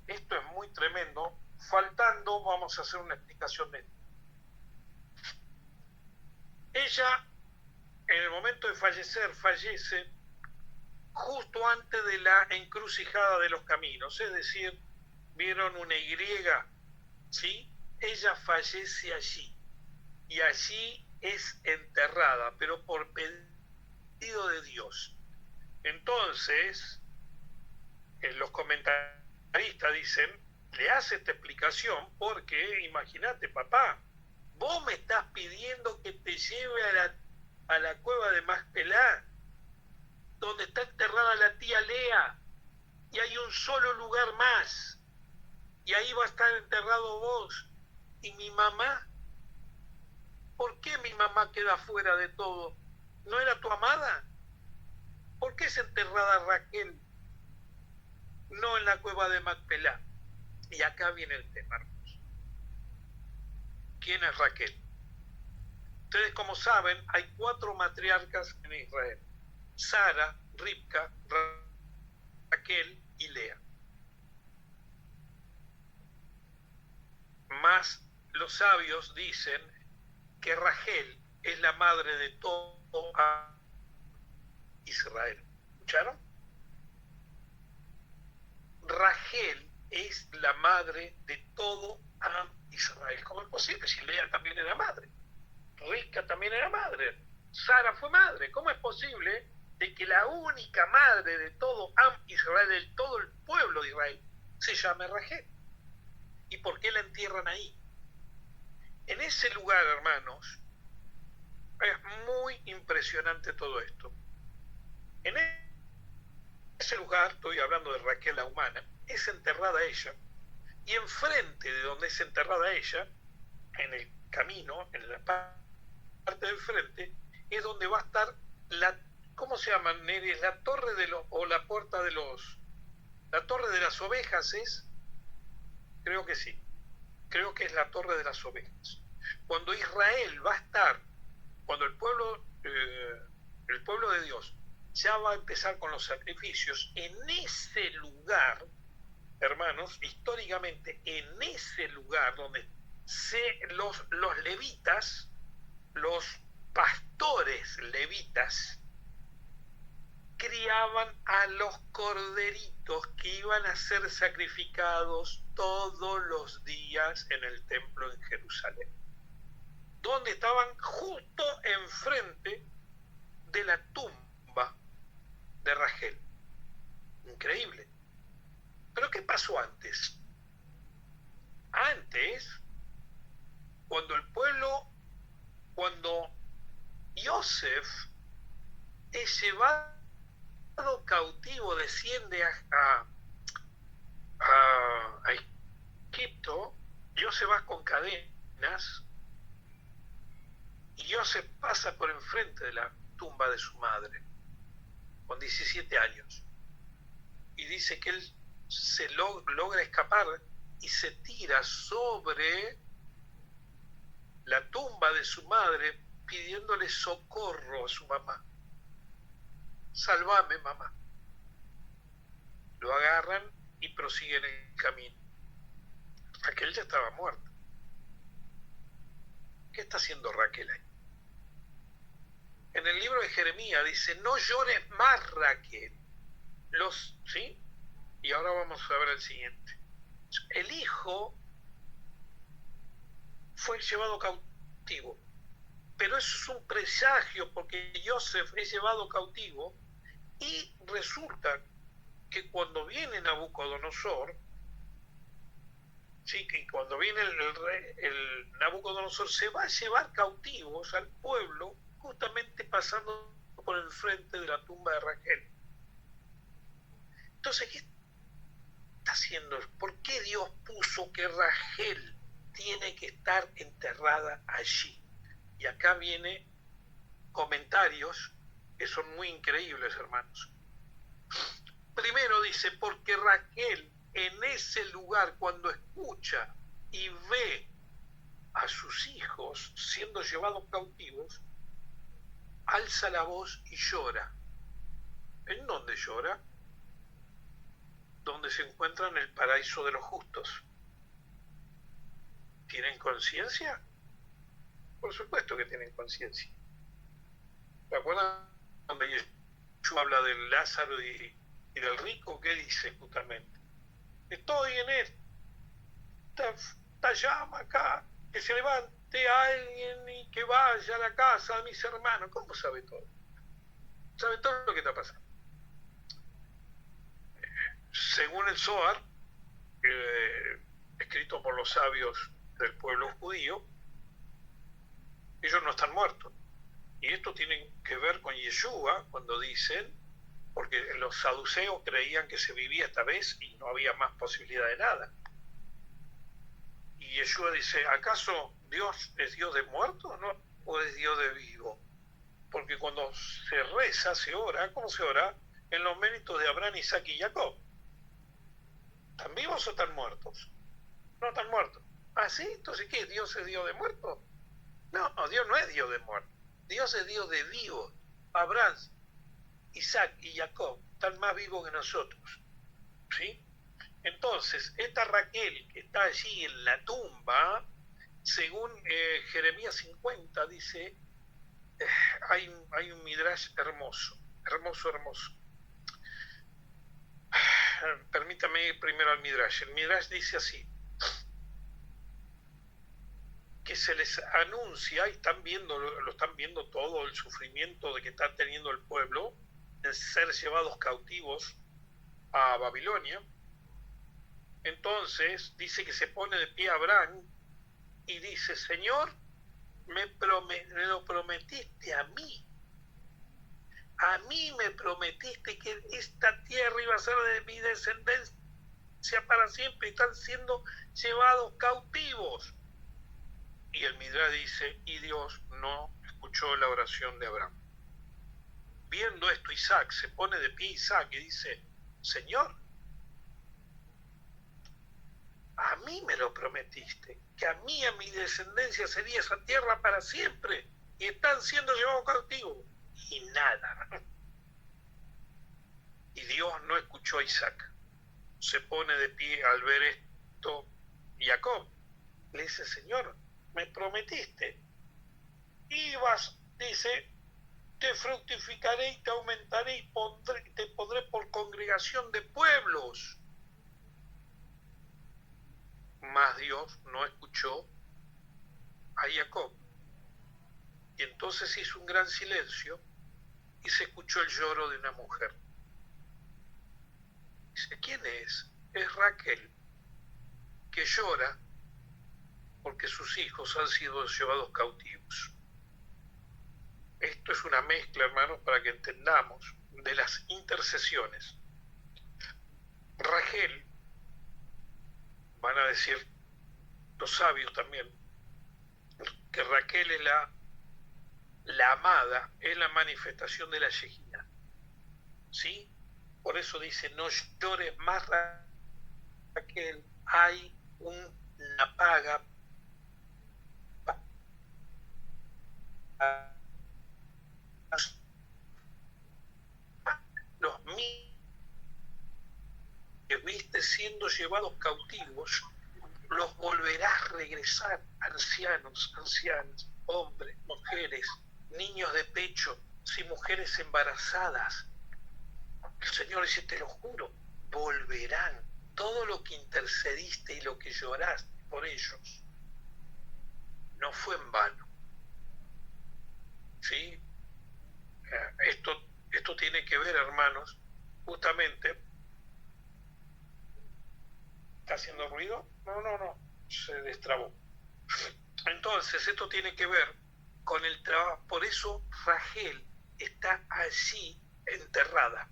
esto es muy tremendo, faltando, vamos a hacer una explicación de esto. Ella, en el momento de fallecer, fallece justo antes de la encrucijada de los caminos, es decir, vieron una Y, ¿sí? Ella fallece allí, y allí es enterrada, pero por pedido de Dios. Entonces, los comentaristas dicen, le hace esta explicación porque, imagínate, papá, vos me estás pidiendo que te lleve a la cueva de Macpelá, donde está enterrada la tía Lea, y hay un solo lugar más, y ahí va a estar enterrado vos. ¿Y mi mamá? ¿Por qué mi mamá queda fuera de todo? ¿No era tu amada? ¿Por qué es enterrada Raquel no en la cueva de Macpelá? Y acá viene el tema, hermanos. ¿Quién es Raquel? Ustedes, como saben, hay 4 matriarcas en Israel: Sara, Ribca, Raquel y Lea. Más los sabios dicen que Rachel es la madre de todo Israel. ¿Escucharon? Rachel es la madre de todo Israel. ¿Cómo es posible si Lea también era madre? Ribca también era madre. Sara fue madre. ¿Cómo es posible de que la única madre de todo Israel, de todo el pueblo de Israel, se llame Rachel? ¿Y por qué la entierran ahí? En ese lugar, hermanos, Es muy impresionante todo esto. En ese lugar, estoy hablando de Raquel la humana, es enterrada ella, y enfrente de donde es enterrada ella, en el camino, en la parte del frente, es donde va a estar la, ¿cómo se llama, Neri? La torre de los, o la puerta de los, la torre de las ovejas es, creo que sí, creo que es la torre de las ovejas. Cuando Israel va a estar, cuando el pueblo de Dios ya va a empezar con los sacrificios, en ese lugar, hermanos, históricamente, en ese lugar donde los levitas, los pastores levitas, criaban a los corderitos que iban a ser sacrificados todos los días en el templo en Jerusalén, donde estaban justo enfrente de la tumba de Rachel. Increíble. Pero ¿qué pasó antes? Antes, cuando Yosef es llevado cautivo, desciende a Egipto, Yosef va con cadenas y Yosef pasa por enfrente de la tumba de su madre con 17 años y dice que él se logra escapar y se tira sobre la tumba de su madre pidiéndole socorro a su mamá. Sálvame, mamá. Lo agarran y prosiguen el camino. Raquel ya estaba muerta. ¿Qué está haciendo Raquel ahí? En el libro de Jeremías dice, no llores más, Raquel. ¿Sí? Y ahora vamos a ver el siguiente. El hijo fue llevado cautivo, pero eso es un presagio porque Yosef es llevado cautivo y resulta que cuando viene Nabucodonosor, sí, que cuando viene el Nabucodonosor se va a llevar cautivos al pueblo justamente pasando por el frente de la tumba de Raquel. Entonces, ¿qué está haciendo? ¿Por qué Dios puso que Raquel tiene que estar enterrada allí? Y acá viene comentarios que son muy increíbles, hermanos. Primero dice, porque Raquel en ese lugar, cuando escucha y ve a sus hijos siendo llevados cautivos, alza la voz y llora. ¿En dónde llora? Donde se encuentra en el paraíso de los justos. ¿Tienen conciencia? Por supuesto que tienen conciencia. ¿Se acuerdan cuando Jesús habla del Lázaro y del rico? ¿Qué dice justamente? Estoy en esta llama acá, que se levante alguien y que vaya a la casa de mis hermanos. ¿Cómo sabe todo? Sabe todo lo que está pasando. Según el Zohar, escrito por los sabios del pueblo judío, ellos no están muertos. Y esto tiene que ver con Yeshua, cuando dicen, porque los saduceos creían que se vivía esta vez y no había más posibilidad de nada. Y Yeshua dice, ¿acaso Dios es Dios de muertos, no? ¿O es Dios de vivo? Porque cuando se reza, se ora, ¿cómo se ora? En los méritos de Abraham, Isaac y Jacob. ¿Están vivos o están muertos? No están muertos. ¿Ah, sí? Entonces, ¿qué? ¿Dios es Dios de muertos? No, Dios no es Dios de muertos. Dios es Dios de vivos. Abraham, Isaac y Jacob están más vivos que nosotros. ¿Sí? Entonces, esta Raquel que está allí en la tumba, según Jeremías 50, dice, hay un midrash hermoso. Permítame ir primero al midrash. El midrash dice así, que se les anuncia, y lo están viendo todo el sufrimiento de que está teniendo el pueblo, de ser llevados cautivos a Babilonia. Entonces dice que se pone de pie Abraham y dice, Señor, me lo prometiste a mí. A mí me prometiste que esta tierra iba a ser de mi descendencia para siempre, y están siendo llevados cautivos. Y el Midrash dice, y Dios no escuchó la oración de Abraham. Viendo esto, Isaac se pone de pie, Isaac, y dice, Señor, a mí me lo prometiste, que a mí, a mi descendencia sería esa tierra para siempre, y están siendo llevados cautivos. Y nada. Y Dios no escuchó a Isaac. Se pone de pie al ver esto Jacob. Le dice, Señor, me prometiste. Ibas, dice, te fructificaré y te aumentaré y te pondré por congregación de pueblos. Mas Dios no escuchó a Jacob. Y entonces hizo un gran silencio y se escuchó el lloro de una mujer. Dice, ¿quién es? Es Raquel, que llora porque sus hijos han sido llevados cautivos. Esto es una mezcla, hermanos, para que entendamos de las intercesiones. Rachel, van a decir los sabios también, que Raquel es la amada, es la manifestación de la Shejina. ¿Sí? Por eso dice, no llores más, Raquel, hay una paga para los míos que viste siendo llevados cautivos, los volverás a regresar, ancianos, ancianas, hombres, mujeres, niños de pecho, si mujeres embarazadas. El Señor dice, te lo juro, volverán. Todo lo que intercediste y lo que lloraste por ellos no fue en vano. ¿Sí? Esto tiene que ver, hermanos, justamente. ¿Está haciendo ruido? No, se destrabó. Entonces, esto tiene que ver con el trabajo. Por eso Rachel está allí enterrada.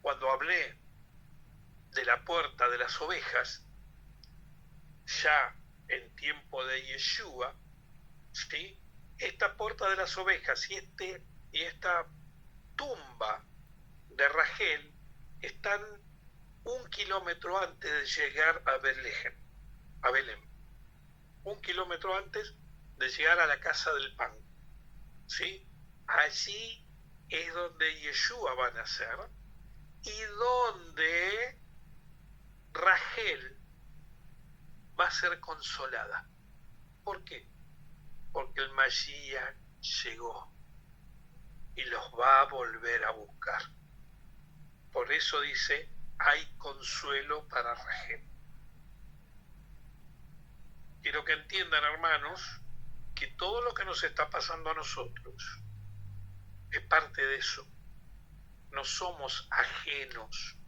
Cuando hablé de la puerta de las ovejas, ya en tiempo de Yeshua, ¿sí? Esta puerta de las ovejas y esta tumba de Rachel están 1 kilómetro antes de llegar a Belén. 1 kilómetro antes de llegar a la casa del pan. ¿Sí? Allí es donde Yeshua va a nacer y donde Rachel va a ser consolada. ¿Por qué? Porque el Mashiach llegó y los va a volver a buscar. Por eso dice, hay consuelo para Rachel. Quiero que entiendan, hermanos, que todo lo que nos está pasando a nosotros es parte de eso. No somos ajenos.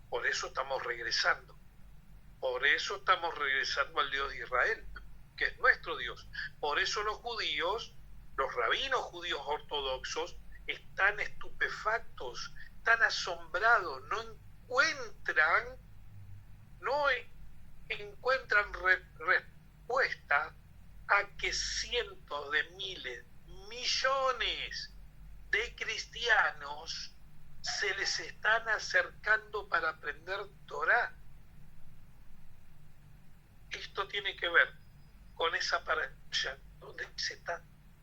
Por eso estamos regresando. Por eso estamos regresando al Dios de Israel, que es nuestro Dios. Por eso los judíos, los rabinos judíos ortodoxos, están estupefactos, están asombrados, no encuentran respuesta a que cientos de miles, millones de cristianos se les están acercando para aprender Torá. Esto tiene que ver con esa parasha donde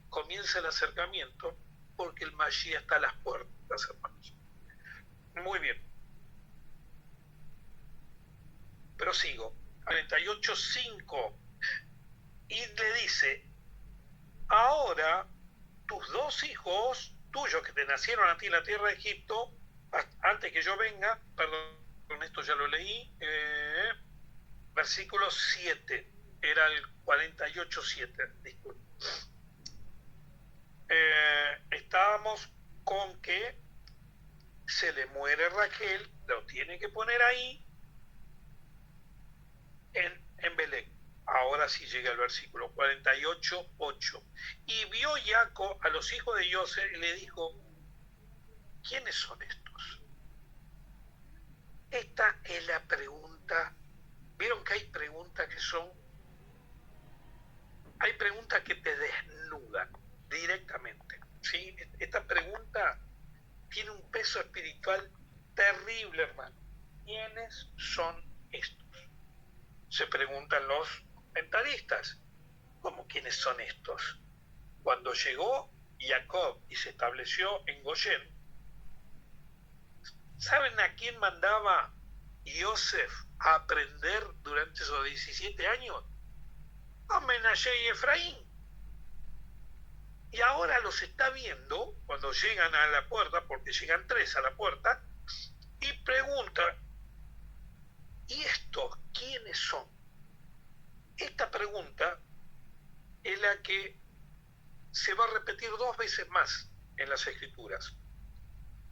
comienza el acercamiento, porque el Mashiach está a las puertas, hermanos. Muy bien. Prosigo. 48:5. Y le dice, ahora tus 2 hijos tuyos que te nacieron a ti en la tierra de Egipto, antes que yo venga, perdón, esto ya lo leí, versículo 7, era el 48:7, disculpe. Estábamos con que se le muere Rachel, lo tiene que poner ahí en Belén. Ahora sí llega el versículo 48, 8. Y vio Jacob a los hijos de Joseph y le dijo, ¿quiénes son estos? Esta es la pregunta. Vieron que hay preguntas hay preguntas que te desnudan directamente, ¿sí? Esta pregunta tiene un peso espiritual terrible, hermano. ¿Quiénes son estos? Se preguntan los comentaristas, ¿cómo quiénes son estos? Cuando llegó Jacob y se estableció en Gosén, ¿saben a quién mandaba Joseph a aprender durante esos 17 años? A Menashe y Efraín. Y ahora los está viendo cuando llegan a la puerta, porque llegan 3 a la puerta, y pregunta, ¿y estos quiénes son? Esta pregunta es la que se va a repetir 2 veces más en las Escrituras.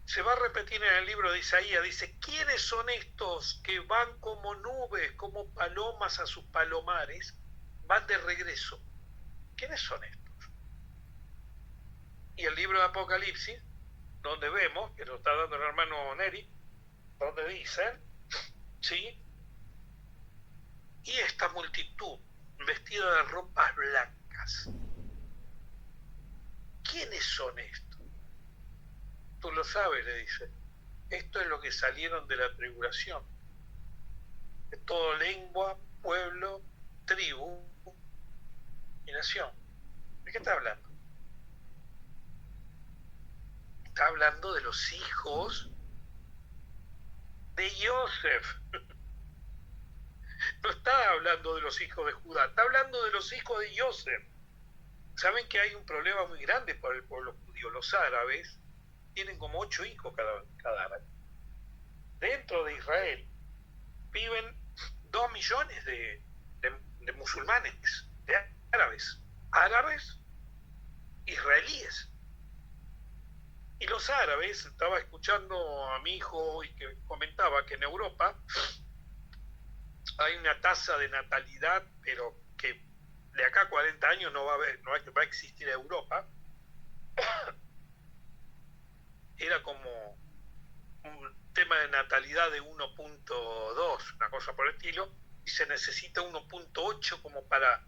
Se va a repetir en el libro de Isaías, dice, ¿quiénes son estos que van como nubes, como palomas a sus palomares, van de regreso? ¿Quiénes son estos? Y el libro de Apocalipsis, donde vemos, que nos está dando el hermano Neri, donde dicen, ¿sí? Y esta multitud vestida de ropas blancas, ¿quiénes son estos? Tú lo sabes, le dice. Esto es lo que salieron de la tribulación. De toda lengua, pueblo, tribu y nación. ¿De qué está hablando? Está hablando de los hijos de Joseph. No está hablando de los hijos de Judá, está hablando de los hijos de Joseph. Saben que hay un problema muy grande para el pueblo judío. Los árabes tienen como 8 hijos cada árabe. Dentro de Israel viven 2 millones de musulmanes, de árabes israelíes. Y los árabes, estaba escuchando a mi hijo y que comentaba que en Europa hay una tasa de natalidad, pero que de acá a 40 años no va a existir Europa. Era como un tema de natalidad de 1.2, una cosa por el estilo, y se necesita 1.8 como para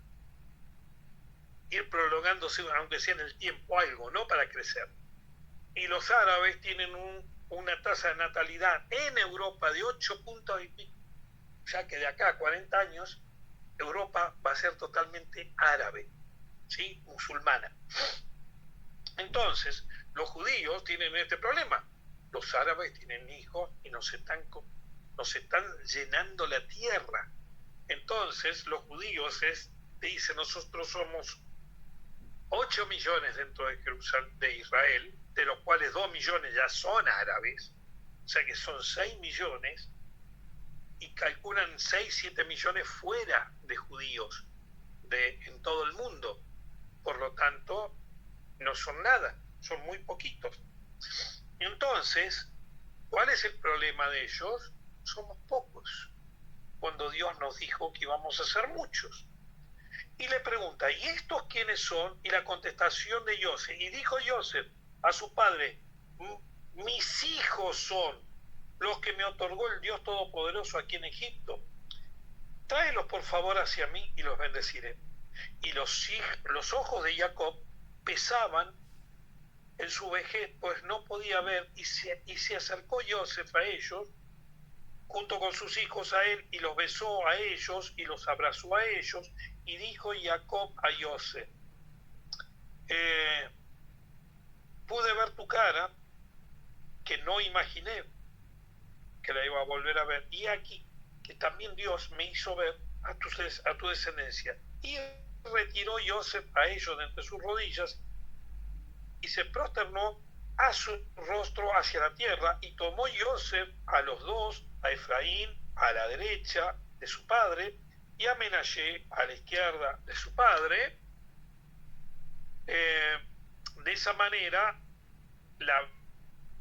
ir prolongándose, aunque sea en el tiempo, algo, ¿no? Para crecer. Y los árabes tienen una tasa de natalidad en Europa de 8 puntos y pico, ya que de acá a 40 años Europa va a ser totalmente árabe, ¿sí? Musulmana. Entonces, los judíos tienen este problema. Los árabes tienen hijos y nos están llenando la tierra. Entonces, los judíos dicen, nosotros somos 8 millones dentro de Israel, de los cuales 2 millones ya son árabes, o sea que son 6 millones, y calculan 6, 7 millones fuera de judíos en todo el mundo. Por lo tanto, no son nada, son muy poquitos. Entonces, ¿cuál es el problema de ellos? Somos pocos, cuando Dios nos dijo que íbamos a ser muchos. Y le pregunta, ¿y estos quiénes son? Y la contestación de Joseph. Y dijo Joseph a su padre, mis hijos son los que me otorgó el Dios Todopoderoso aquí en Egipto. Tráelos por favor hacia mí y los bendeciré. Y los ojos de Jacob pesaban en su vejez, pues no podía ver, y se acercó Joseph a ellos, junto con sus hijos a él, y los besó a ellos, y los abrazó a ellos, y dijo Jacob a Joseph, pude ver tu cara, que no imaginé que la iba a volver a ver, y aquí, que también Dios me hizo ver a tu descendencia. Y retiró Joseph a ellos de entre sus rodillas, y se prosternó a su rostro hacia la tierra, y tomó Joseph a los dos, a Efraín a la derecha de su padre, y a Menashe a la izquierda de su padre. De esa manera, la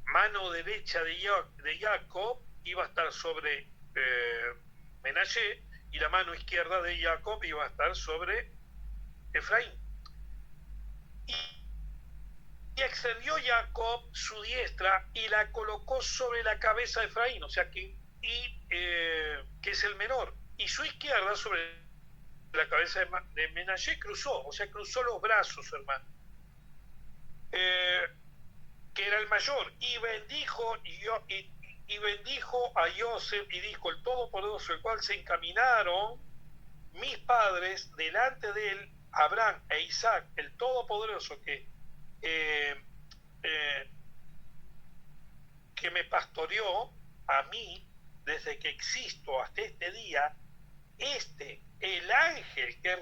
mano derecha de Jacob iba a estar sobre Menashe, y la mano izquierda de Jacob iba a estar sobre Efraín. Y extendió Jacob su diestra y la colocó sobre la cabeza de Efraín, o sea que es el menor, y su izquierda sobre la cabeza de Menashe. Cruzó, o sea, cruzó los brazos, hermano, que era el mayor, y bendijo a Joseph y dijo: el Todopoderoso, el cual se encaminaron mis padres delante de él, Abraham e Isaac, el Todopoderoso que me pastoreó a mí desde que existo hasta este día, el ángel que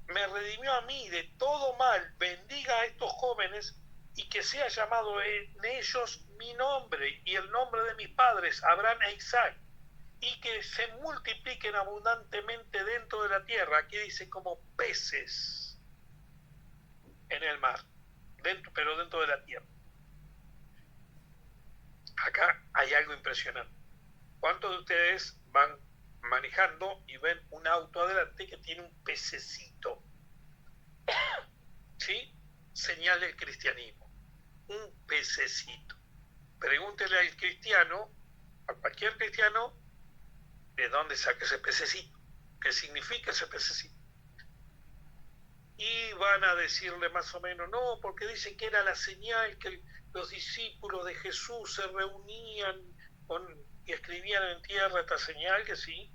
me redimió a mí de todo mal, bendiga a estos jóvenes y que sea llamado en ellos mi nombre y el nombre de mis padres, Abraham e Isaac, y que se multipliquen abundantemente dentro de la tierra. Aquí dice como peces en el mar, pero dentro de la tierra. Acá hay algo impresionante. ¿Cuántos de ustedes van manejando y ven un auto adelante que tiene un pececito? ¿Sí? Señal del cristianismo. Un pececito. Pregúntele al cristiano, a cualquier cristiano, de dónde saca ese pececito, qué significa ese pececito. Y van a decirle más o menos: no, porque dicen que era la señal que los discípulos de Jesús se reunían y escribían en tierra esta señal, que sí.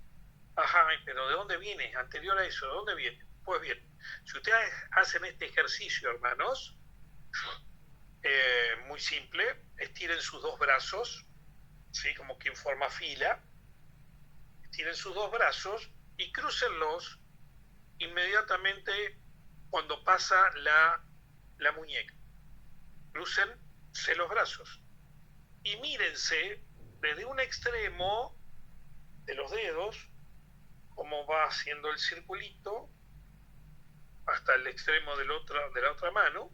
Ajá, pero ¿de dónde viene? Anterior a eso, ¿de dónde viene? Pues bien, si ustedes hacen este ejercicio, hermanos, muy simple, estiren sus dos brazos, ¿sí? Como quien forma fila, estiren sus dos brazos y crúcenlos inmediatamente cuando pasa la muñeca. Crúcense los brazos y mírense desde un extremo de los dedos, como va haciendo el circulito, hasta el extremo de la otra mano,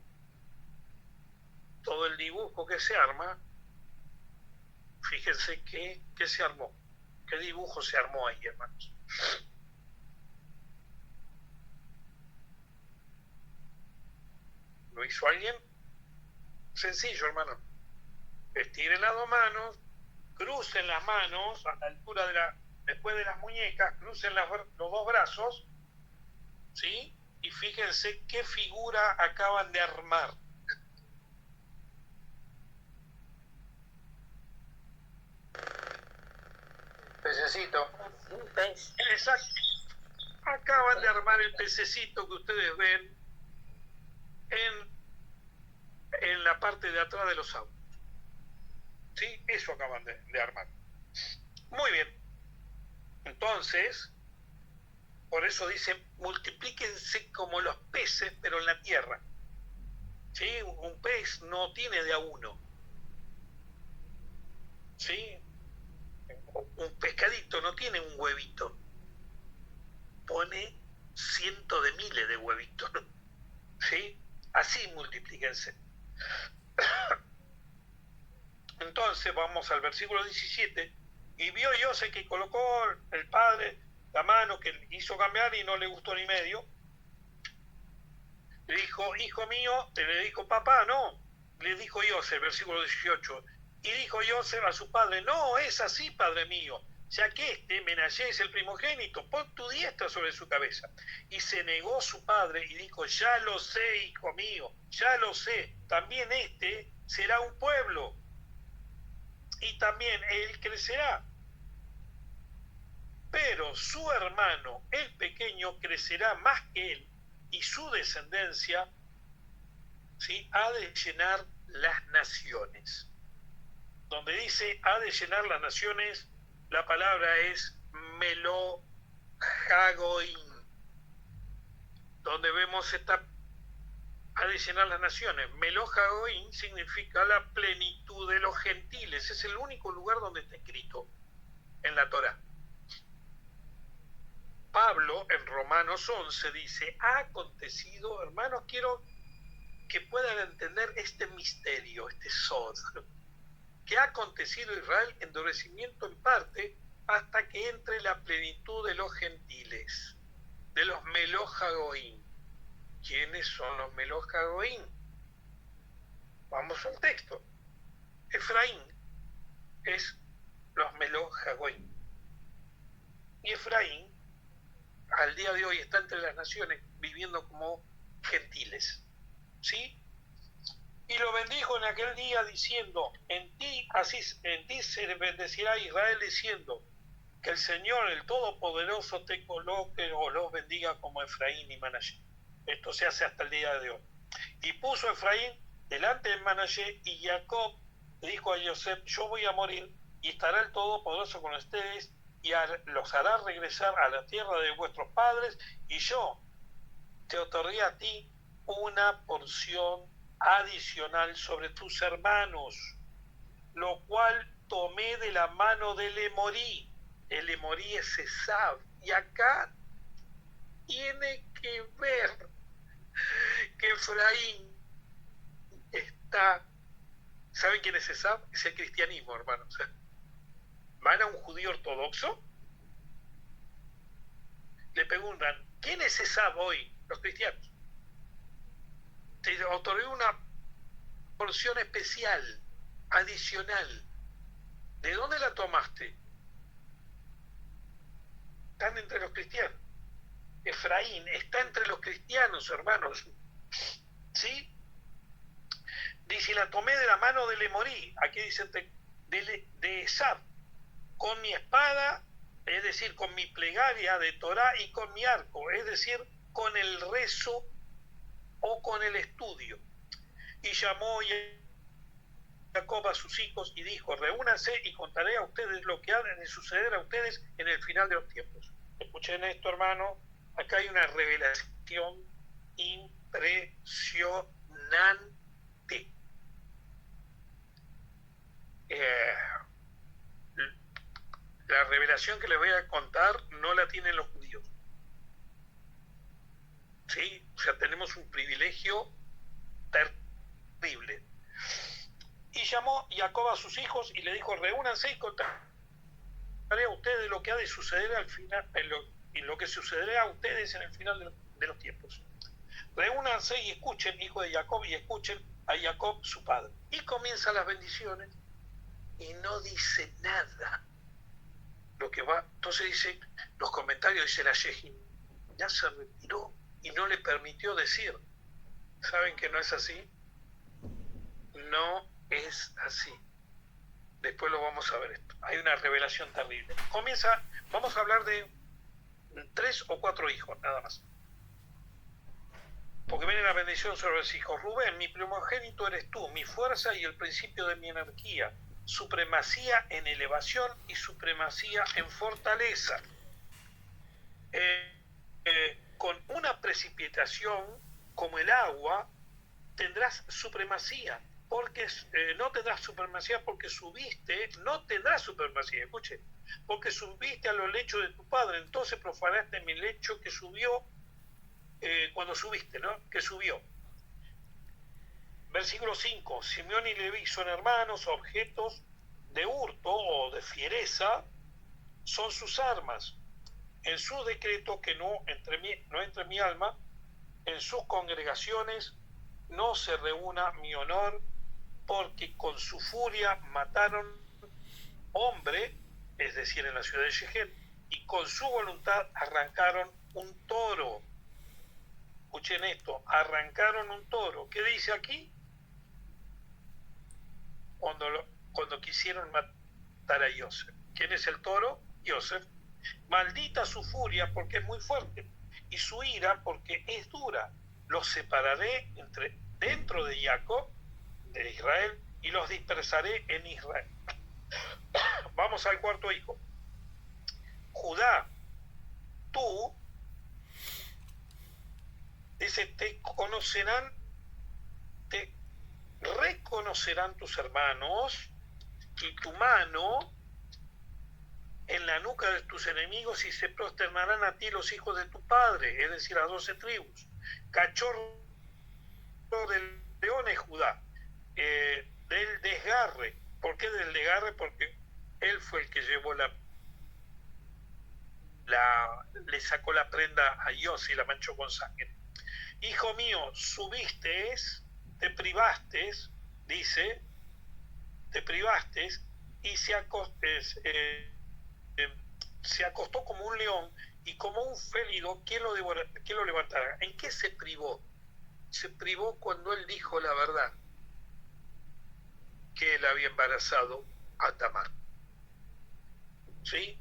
todo el dibujo que se arma. Fíjense qué se armó, qué dibujo se armó ahí, hermanos. ¿Lo hizo alguien? Sencillo, hermano. Estiren las dos manos, crucen las manos a la altura después de las muñecas, crucen los dos brazos, ¿sí? Y fíjense qué figura acaban de armar. Pececito. Un pez. Exacto. Acaban de armar el pececito que ustedes ven en la parte de atrás de los autos. ¿Sí? Eso acaban de armar. Muy bien. Entonces, por eso dicen: multiplíquense como los peces, pero en la tierra. ¿Sí? Un pez no tiene de a uno. ¿Sí? Un pescadito no tiene un huevito. Pone cientos de miles de huevitos. ¿Sí? Así multiplíquense. Entonces vamos al versículo 17. Y vio José que colocó el padre la mano, que hizo cambiar y no le gustó ni medio. Le dijo: hijo mío. Le dijo: papá, no. Le dijo José, versículo 18. Y dijo José a su padre: no es así, padre mío, ya que Menashe es el primogénito, pon tu diestra sobre su cabeza. Y se negó su padre y dijo: ya lo sé, hijo mío, ya lo sé, también será un pueblo, y también él crecerá. Pero su hermano, el pequeño, crecerá más que él, y su descendencia, ¿sí?, ha de llenar las naciones. Donde dice ha de llenar las naciones, la palabra es melohagoim. Donde vemos ha de llenar las naciones. Melohagoim significa la plenitud de los gentiles. Es el único lugar donde está escrito en la Torá. Pablo en Romanos 11 dice: ha acontecido, hermanos, quiero que puedan entender este misterio, este sod, que ha acontecido a Israel endurecimiento en parte, hasta que entre la plenitud de los gentiles, de los Meloj Hagoim. ¿Quiénes son los Meloj Hagoim? Vamos al texto. Efraín es los Meloj Hagoim. Y Efraín, al día de hoy, está entre las naciones viviendo como gentiles. ¿Sí? Y lo bendijo en aquel día diciendo, en ti se bendecirá Israel, diciendo que el Señor, el Todopoderoso, te coloque o los bendiga como Efraín y Manashe. Esto se hace hasta el día de hoy. Y puso Efraín delante de Manashe, y Jacob dijo a Yosef, yo voy a morir, y estará el Todopoderoso con ustedes, y los hará regresar a la tierra de vuestros padres, y yo te otorgué a ti una porción adicional sobre tus hermanos, lo cual tomé de la mano del Emorí. El Emorí es Esab, y acá tiene que ver que Efraín está... ¿Saben quién es Esab? Es el cristianismo, hermanos. Van a un judío ortodoxo, le preguntan, ¿quién es Esab hoy? Los cristianos. Te otorgué una porción especial, adicional. ¿De dónde la tomaste? Están entre los cristianos. Efraín está entre los cristianos, hermanos. ¿Sí? Dice, la tomé de la mano del Emorí. Aquí dice de Esab, con mi espada, es decir, con mi plegaria de Torá, y con mi arco, es decir, con el rezo o con el estudio. Y llamó Jacob a sus hijos y dijo, reúnanse y contaré a ustedes lo que ha de suceder a ustedes en el final de los tiempos. Escuchen esto, hermano, acá hay una revelación impresionante. La revelación que les voy a contar no la tienen los judíos. ¿Sí? O sea, tenemos un privilegio terrible. Y llamó Jacob a sus hijos y le dijo, reúnanse y contaré a ustedes lo que ha de suceder al final, lo que sucederá a ustedes en el final de los tiempos. Reúnanse y escuchen, hijo de Jacob, y escuchen a Jacob su padre. Y comienzan las bendiciones y no dice nada. Lo que va, entonces dice, los comentarios dice la Shehin, ya se retiró y no le permitió decir. ¿Saben que no es así? No es así. Después lo vamos a ver esto. Hay una revelación terrible. Vamos a hablar de 3 o 4 hijos, nada más. Porque viene la bendición sobre los hijos. Rubén, mi primogénito eres tú, mi fuerza y el principio de mi energía, supremacía en elevación y supremacía en fortaleza. Con una precipitación como el agua tendrás supremacía, porque no tendrás supremacía porque subiste, no tendrás supremacía, escuche, porque subiste a los lechos de tu padre, entonces profanaste mi lecho que subió, cuando subiste, ¿no? Que subió. Versículo 5, Simeón y Leví son hermanos, objetos de hurto o de fiereza son sus armas. En su decreto que no entre mi alma, en sus congregaciones no se reúna mi honor, porque con su furia mataron hombre, es decir, en la ciudad de Shechem, y con su voluntad arrancaron un toro. Escuchen esto, arrancaron un toro. ¿Qué dice aquí? Cuando quisieron matar a Yosef. ¿Quién es el toro? Yosef. Maldita su furia porque es muy fuerte, y su ira porque es dura. Los separaré dentro de Jacob, de Israel, y los dispersaré en Israel. Vamos al cuarto hijo. Judá, tú, dice, te reconocerán tus hermanos, y tu mano en la nuca de tus enemigos, y se prosternarán a ti los hijos de tu padre, es decir, las 12 tribus. Cachorro del león es Judá, del desgarre. ¿Por qué del desgarre? Porque él fue el que llevó la le sacó la prenda a Yossi y la manchó con sangre. Hijo mío, subiste, te privaste, dice, te privaste y se acostó como un león y como un félido, ¿quién lo levantará? ¿En qué se privó? Se privó cuando él dijo la verdad, que él había embarazado a Tamar. ¿Sí?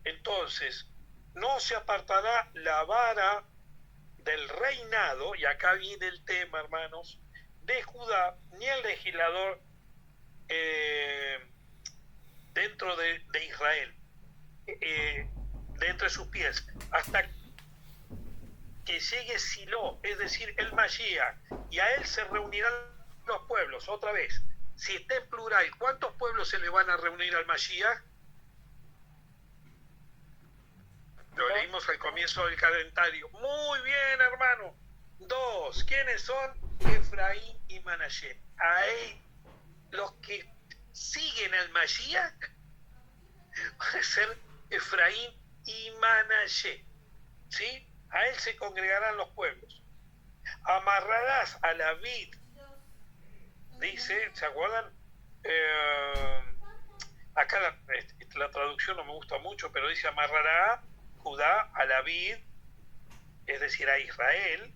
Entonces, no se apartará la vara del reinado, y acá viene el tema, hermanos, de Judá, ni el legislador dentro de Israel, de entre sus pies, hasta que llegue Silo, es decir, el Mashiach, y a él se reunirán los pueblos, otra vez. Si está en plural, ¿cuántos pueblos se le van a reunir al Mashiach? Lo leímos al comienzo del calendario. Muy bien, hermano. 2. ¿Quiénes son? Efraín y Manashe. Ahí, los que siguen al Mashiach van a ser Efraín y Manashe. ¿Sí? A él se congregarán los pueblos. Amarrarás a la vid, dice, ¿se acuerdan? Acá la traducción no me gusta mucho, pero dice amarrará Judá a la vid, es decir, a Israel,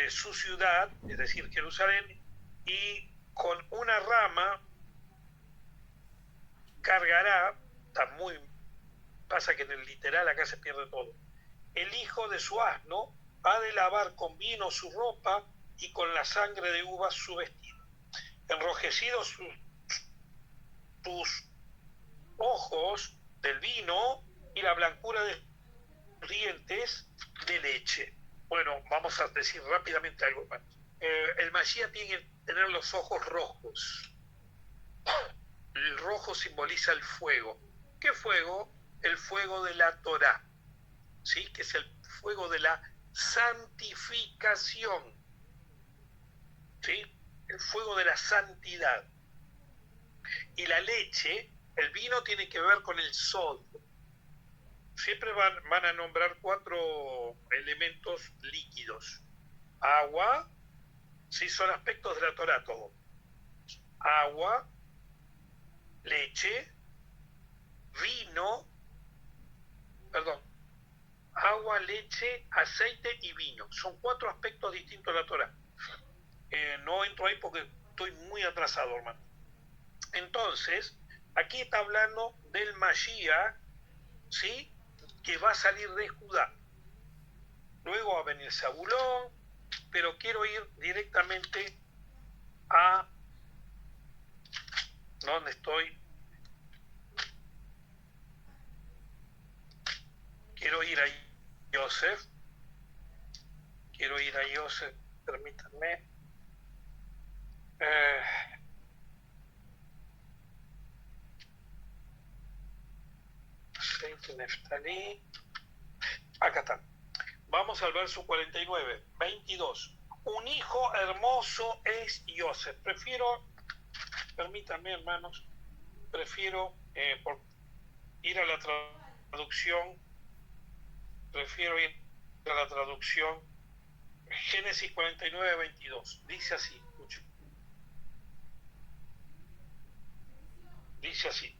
su ciudad, es decir, Jerusalén, y con una rama cargará, pasa que en el literal acá se pierde todo, el hijo de su asno ha de lavar con vino su ropa y con la sangre de uvas su vestido. Enrojecidos tus ojos del vino y la blancura de tus dientes de leche. Bueno, vamos a decir rápidamente algo más. El Mashiach tiene que tener los ojos rojos. El rojo simboliza el fuego. ¿Qué fuego? El fuego de la Torá, ¿sí? Que es el fuego de la santificación, ¿sí? El fuego de la santidad. Y la leche, el vino tiene que ver con el sod. Siempre van a nombrar 4 elementos líquidos. Agua, sí, son aspectos de la Torá todo. Agua, leche, agua, leche, aceite y vino. Son 4 aspectos distintos de la Torá. No entro ahí porque estoy muy atrasado, hermano. Entonces, aquí está hablando del Mashiach, ¿sí? Que va a salir de Judá. Luego va a venir Zabulón, pero quiero ir directamente a... ¿Dónde estoy? Quiero ir a Yosef. Permítanme. Neftalí. Acá está. Vamos al verso 49, 22. Un hijo hermoso es Yosef. Permítanme, hermanos, prefiero ir a la traducción. Génesis 49, 22. Dice así, escuchen. Dice así.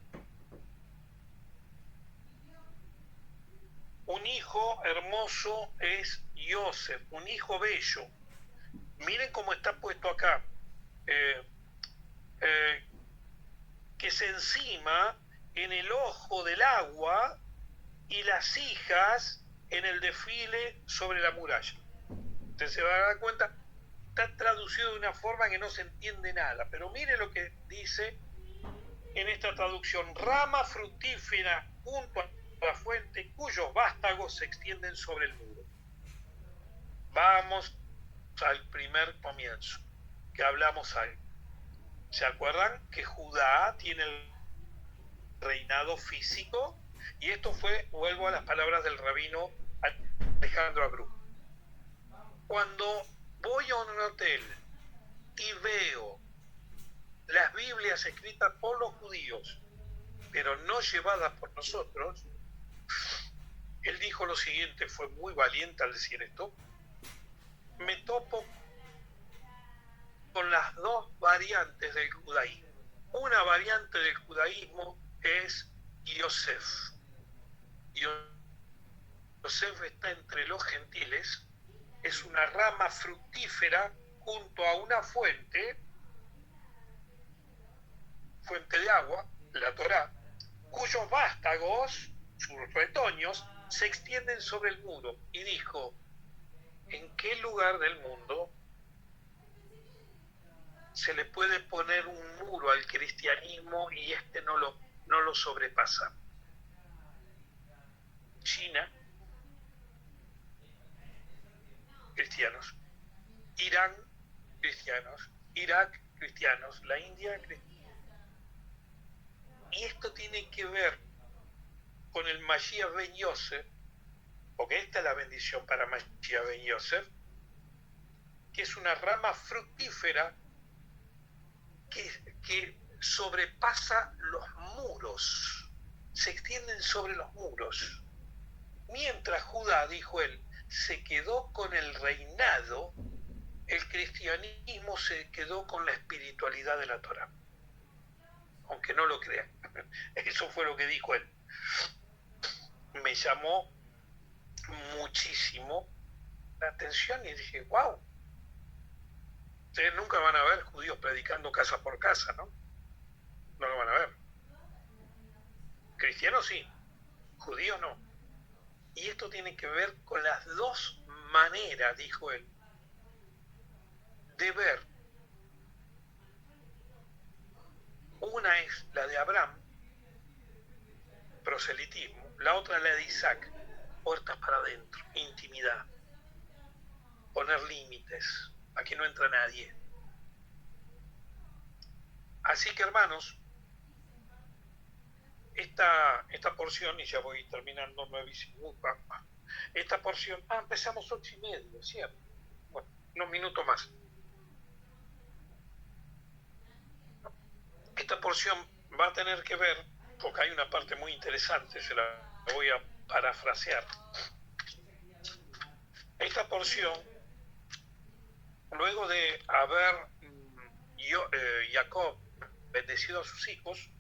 Un hijo hermoso es Yosef, un hijo bello. Miren cómo está puesto acá. Que se encima en el ojo del agua y las hijas en el desfile sobre la muralla. Usted se va a dar cuenta, está traducido de una forma que no se entiende nada. Pero mire lo que dice en esta traducción. Rama fructífera junto a la fuente cuyos vástagos se extienden sobre el muro. Vamos al primer comienzo que hablamos ahí. ¿Se acuerdan que Judá tiene el reinado físico? Y esto vuelvo a las palabras del rabino Alejandro Abreu. Cuando voy a un hotel y veo las Biblias escritas por los judíos, pero no llevadas por nosotros, Él dijo lo siguiente, fue muy valiente al decir esto: me topo con las dos variantes del judaísmo. Una variante del judaísmo es Yosef. Yosef está entre los gentiles, es una rama fructífera junto a una fuente de agua, la Torá, cuyos vástagos, sus retoños, se extienden sobre el muro. Y dijo: ¿en qué lugar del mundo se le puede poner un muro al cristianismo y este no lo sobrepasa? China, cristianos; Irán, cristianos; Irak, cristianos; la India, cristianos. Y esto tiene que ver con el Mashiach ben Yosef, porque esta es la bendición para Mashiach ben Yosef, que es una rama fructífera que sobrepasa los muros, se extienden sobre los muros. Mientras Judá, dijo él, se quedó con el reinado, el cristianismo se quedó con la espiritualidad de la Torá. Aunque no lo crean, eso fue lo que dijo él. Me llamó muchísimo la atención y dije: wow, ustedes nunca van a ver judíos predicando casa por casa, ¿no? No lo van a ver. Cristianos sí, judíos no. Y esto tiene que ver con las dos maneras, dijo él, de ver. Una es la de Abraham, proselitismo; la otra la de Isaac, puertas para adentro, intimidad, poner límites, aquí no entra nadie. Así que, hermanos, esta porción, y ya voy terminando, 9:05, esta porción, empezamos 8:30, ¿cierto? Bueno, unos minutos más. Esta porción va a tener que ver, porque hay una parte muy interesante, se la voy a parafrasear. Esta porción, luego de haber Jacob bendecido a sus hijos,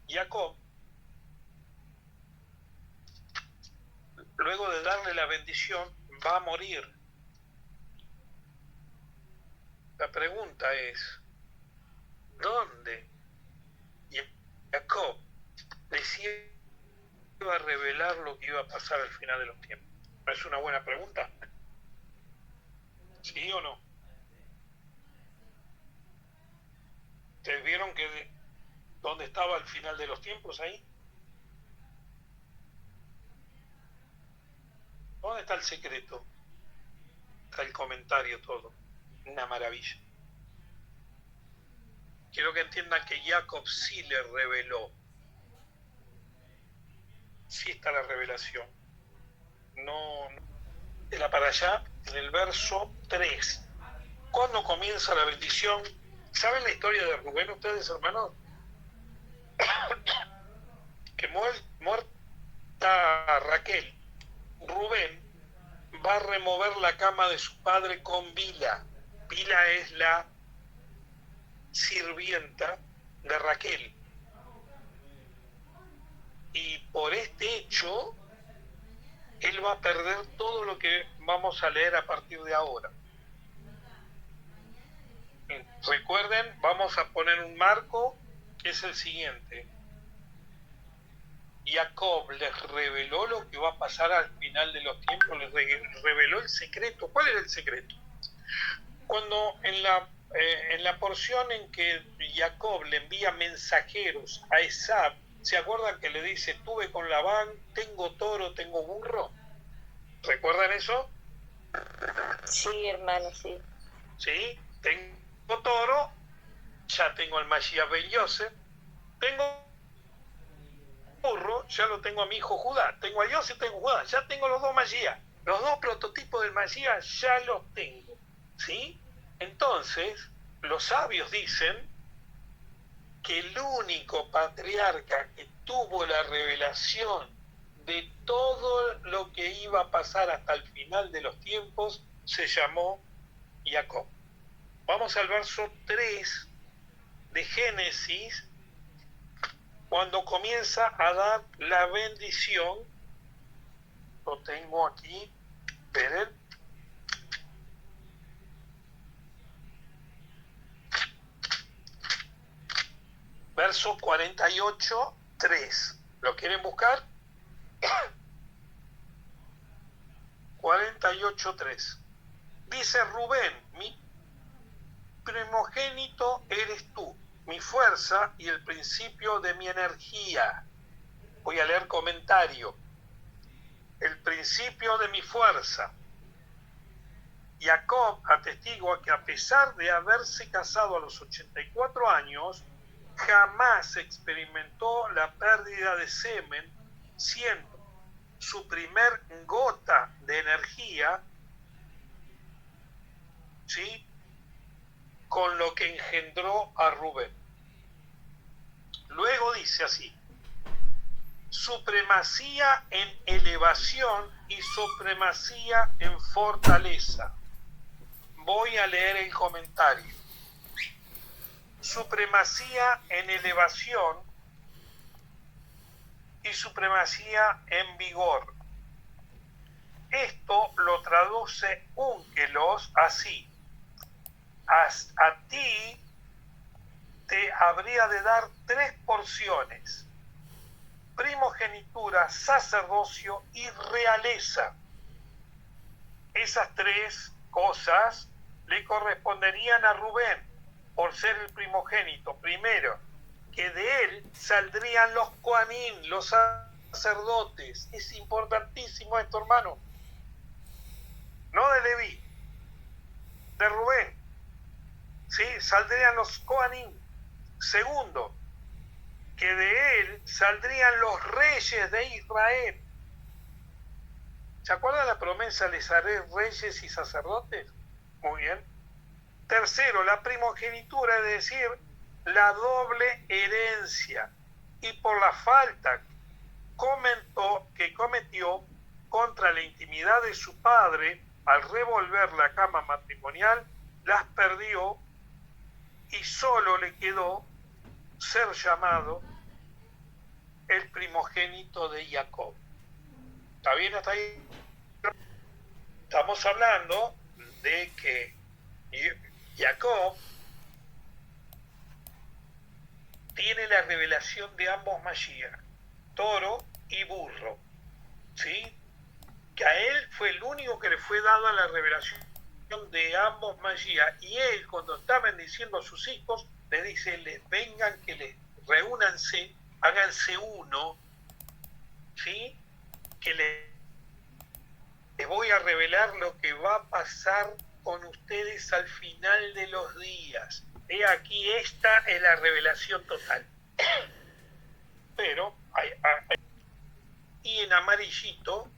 Jacob, luego de darle la bendición, va a morir. La pregunta es: ¿dónde Jacob les iba a revelar lo que iba a pasar al final de los tiempos? ¿No es una buena pregunta? ¿Sí o no? ¿Ustedes vieron que dónde estaba al final de los tiempos ahí? ¿Dónde está el secreto? Está el comentario, todo. Una maravilla. Quiero que entiendan que Jacob sí le reveló. Sí está la revelación. No era para allá, en el verso 3. ¿Cuándo comienza la bendición? ¿Saben la historia de Rubén ustedes, hermanos? Que muerta Raquel, Rubén va a remover la cama de su padre con Bila. Bila es la sirvienta de Raquel. Y por este hecho, él va a perder todo lo que vamos a leer a partir de ahora. Recuerden, vamos a poner un marco que es el siguiente. Jacob les reveló lo que va a pasar al final de los tiempos, les reveló el secreto. ¿Cuál era el secreto? Cuando en la porción en que Jacob le envía mensajeros a Esab, ¿se acuerdan que le dice: tuve con Labán, tengo toro, tengo burro? ¿Recuerdan eso? Sí, hermano, sí. Sí, tengo toro, ya tengo al Mashiach ben Yosef, tengo burro, ya lo tengo a mi hijo Judá, tengo a Yosef, tengo a Judá, ya tengo los dos Mashiach, los dos prototipos del Mashiach ya los tengo, ¿sí? Entonces, los sabios dicen que el único patriarca que tuvo la revelación de todo lo que iba a pasar hasta el final de los tiempos se llamó Jacob. Vamos al verso 3 de Génesis, cuando comienza a dar la bendición. Lo tengo aquí, esperen. Verso 48, 3. ¿Lo quieren buscar? 48, 3. Dice Rubén, mi primogénito eres tú, mi fuerza y el principio de mi energía. Voy a leer comentario. El principio de mi fuerza. Jacob atestigua que a pesar de haberse casado a los 84 años, jamás experimentó la pérdida de semen, siendo su primer gota de energía, ¿sí?, con lo que engendró a Rubén. Luego dice así: supremacía en elevación y supremacía en fortaleza. Voy a leer el comentario. Supremacía en elevación y supremacía en vigor. Esto lo traduce Onkelos así: a ti te habría de dar 3 porciones: primogenitura, sacerdocio y realeza. Esas 3 cosas le corresponderían a Rubén por ser el primogénito. Primero, que de él saldrían los Coanín, los sacerdotes. Es importantísimo esto, hermano. No de Leví, de Rubén. ¿Sí? Saldrían los Coanín. Segundo, que de él saldrían los reyes de Israel. ¿Se acuerdan la promesa? Les haré reyes y sacerdotes. Muy bien. Tercero, la primogenitura, es decir, la doble herencia. Y por la falta que cometió contra la intimidad de su padre al revolver la cama matrimonial, las perdió y solo le quedó ser llamado el primogénito de Jacob. ¿Está bien hasta ahí? Estamos hablando de que Jacob tiene la revelación de ambos Mashiach, toro y burro, ¿sí? Que a él fue el único que le fue dada la revelación de ambos Mashiach, y él, cuando está bendiciendo a sus hijos, le dice: les vengan, que les reúnanse, háganse uno, ¿sí? Que les voy a revelar lo que va a pasar con ustedes al final de los días. He aquí, esta es la revelación total. Pero, y en amarillito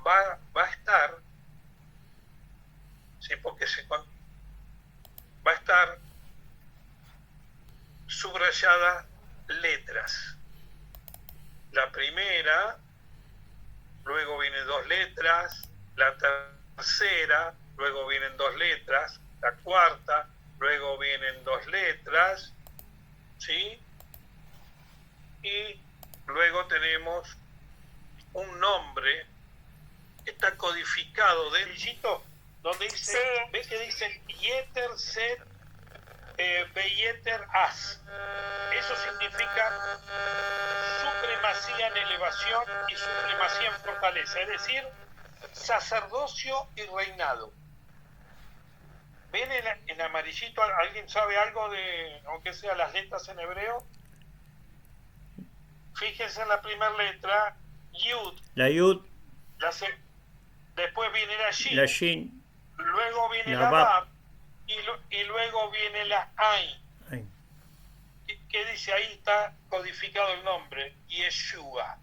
va a estar, ¿sí? Porque va a estar subrayadas letras. La primera, luego vienen 2 letras, la tercera, luego vienen 2 letras, la cuarta, luego vienen 2 letras, ¿sí? Y luego tenemos un nombre que está codificado dentro, donde dice, sí. ¿Ves que dice Yeter Set Beyeter As? Eso significa supremacía en elevación y supremacía en fortaleza, es decir, sacerdocio y reinado. ¿Ven en amarillito? ¿Alguien sabe algo de, aunque sea las letras en hebreo? Fíjense en la primera letra, Yud. La Yud. Después viene la Shin. La Shin. Luego viene la Bab. Y luego viene la Ain. ¿Qué dice? Ahí está codificado el nombre, Yeshua.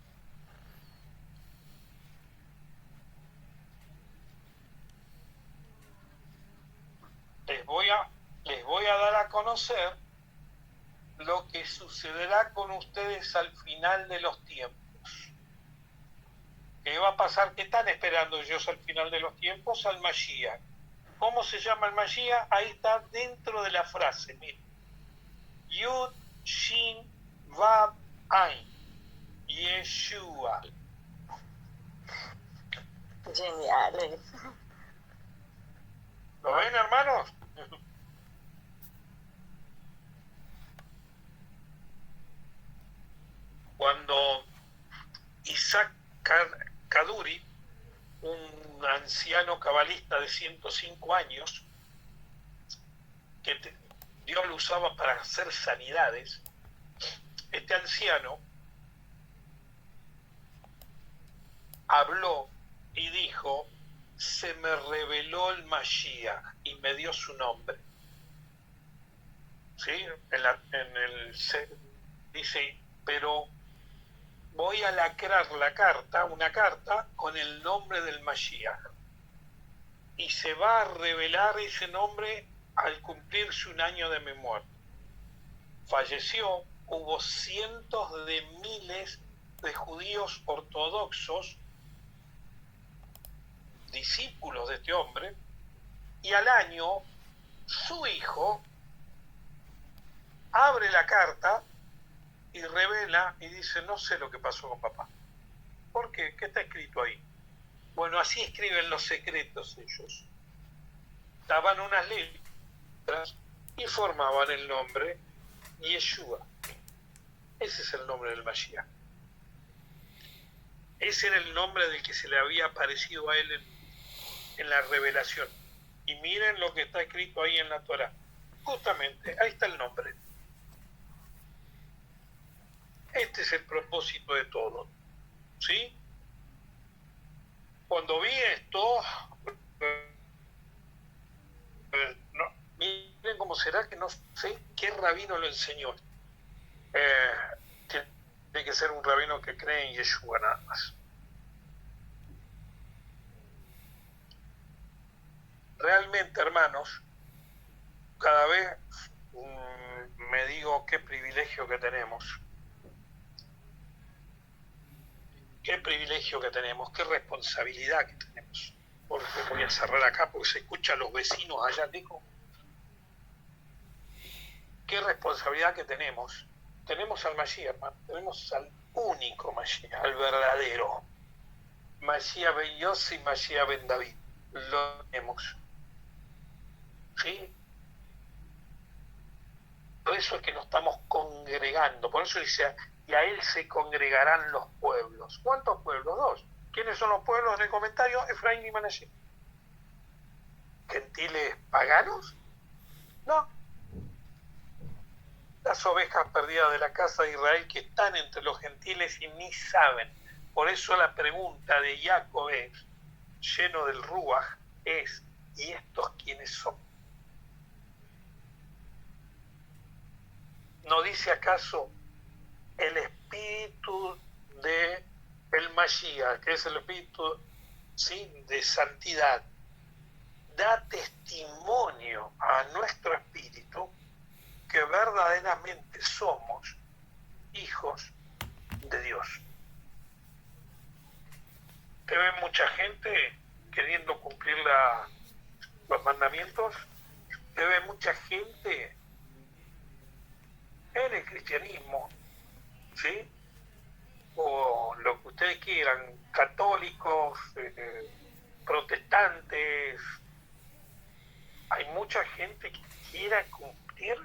Les voy a dar a conocer lo que sucederá con ustedes al final de los tiempos. ¿Qué va a pasar? ¿Qué están esperando ellos al final de los tiempos? Al Mashiach. ¿Cómo se llama el Mashiach? Ahí está dentro de la frase, miren. Yud, Shin, Vav, Ain. Yeshua. Genial. ¿Lo ven, hermanos? Cuando Isaac Kaduri, un anciano cabalista de 105 años, que Dios lo usaba para hacer sanidades, este anciano habló y dijo: se me reveló el Mashiach, y me dio su nombre. ¿Sí? Dice, pero voy a lacrar una carta con el nombre del Mashiach, y se va a revelar ese nombre al cumplirse un año de mi muerte. Falleció, hubo cientos de miles de judíos ortodoxos, discípulos de este hombre, y al año su hijo abre la carta y revela y dice: no sé lo que pasó con papá. ¿Por qué? ¿Qué está escrito ahí? Bueno, así escriben los secretos ellos. Daban unas letras y formaban el nombre Yeshua. Ese es el nombre del Mashiach. Ese era el nombre del que se le había aparecido a él en la revelación. Y miren lo que está escrito ahí en la Torá. Justamente, ahí está el nombre. Este es el propósito de todo. ¿Sí? Cuando vi esto, miren cómo será, que no sé qué rabino lo enseñó. Tiene que ser un rabino que cree en Yeshua nada más. Realmente, hermanos, cada vez me digo qué privilegio que tenemos. Qué privilegio que tenemos, qué responsabilidad que tenemos. Porque voy a cerrar acá porque se escuchan los vecinos allá, digo. Qué responsabilidad que tenemos. Tenemos al Mashiach, hermano. Tenemos al único Mashiach, al verdadero. Mashiach ben Yossi, Mashiach ben David. Lo tenemos. ¿Sí? Por eso es que nos estamos congregando. Por eso dice: y a él se congregarán los pueblos. ¿Cuántos pueblos? 2. ¿Quiénes son los pueblos? En el comentario: Efraín y Manasés. ¿Gentiles paganos? No. Las ovejas perdidas de la casa de Israel, que están entre los gentiles y ni saben. Por eso la pregunta de Jacob es, lleno del Ruach, es: ¿y estos quiénes son? ¿No dice acaso el espíritu de el Mashiach, que es el espíritu, ¿sí?, de santidad, da testimonio a nuestro espíritu que verdaderamente somos hijos de Dios? ¿Te ve mucha gente queriendo cumplir los mandamientos? ¿Te ve mucha gente en el cristianismo, ¿sí?, o lo que ustedes quieran, católicos, protestantes? Hay mucha gente que quiera cumplir,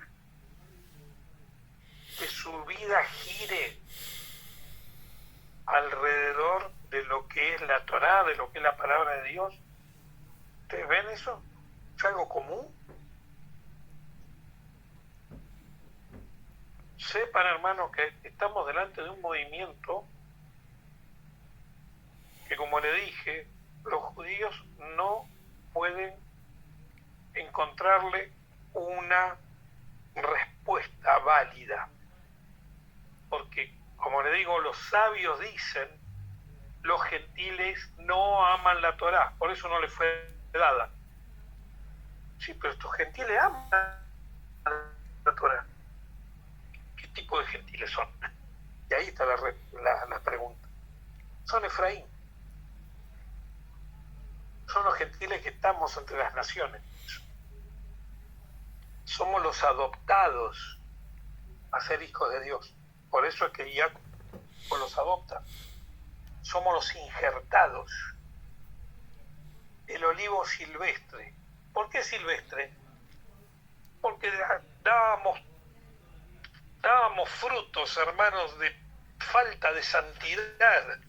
que su vida gire alrededor de lo que es la Torá, de lo que es la palabra de Dios. ¿Ustedes ven eso? ¿Es algo común? Sepan, hermanos, que estamos delante de un movimiento que, como le dije, los judíos no pueden encontrarle una respuesta válida. Porque, como le digo, los sabios dicen: los gentiles no aman la Torá, por eso no les fue dada. Sí, pero estos gentiles aman la Torá. tipo de gentiles son? Y ahí está la pregunta. Son Efraín. Son los gentiles que estamos entre las naciones. Somos los adoptados a ser hijos de Dios. Por eso es que Jacob los adopta. Somos los injertados. El olivo silvestre. ¿Por qué silvestre? Porque dábamos frutos, hermanos, de falta de santidad.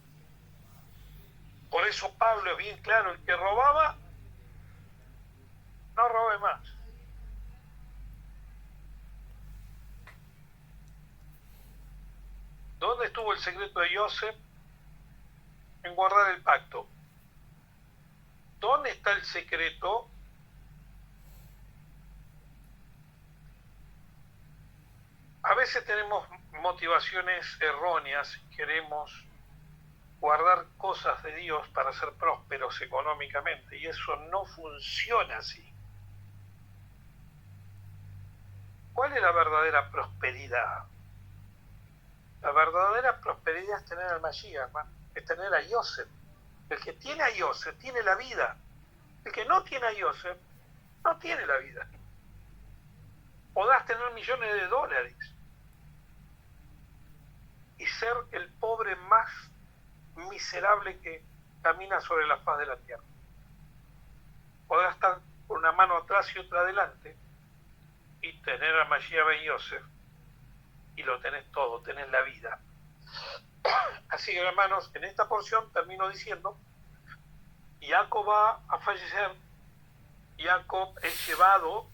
Por eso Pablo es bien claro, el que robaba, no robe más. ¿Dónde estuvo el secreto de Joseph? En guardar el pacto. ¿Dónde está el secreto? A veces tenemos motivaciones erróneas, queremos guardar cosas de Dios para ser prósperos económicamente, y eso no funciona así. ¿Cuál es la verdadera prosperidad? La verdadera prosperidad es tener al Mashiach, hermano, es tener a Yosef. El que tiene a Yosef tiene la vida. El que no tiene a Yosef no tiene la vida. Podrás tener millones de dólares y ser el pobre más miserable que camina sobre la faz de la tierra. Podrás estar con una mano atrás y otra adelante y tener a Mashiach ben Yosef y lo tenés todo, tenés la vida. Así que, hermanos, en esta porción termino diciendo, Jacob va a fallecer. Jacob es llevado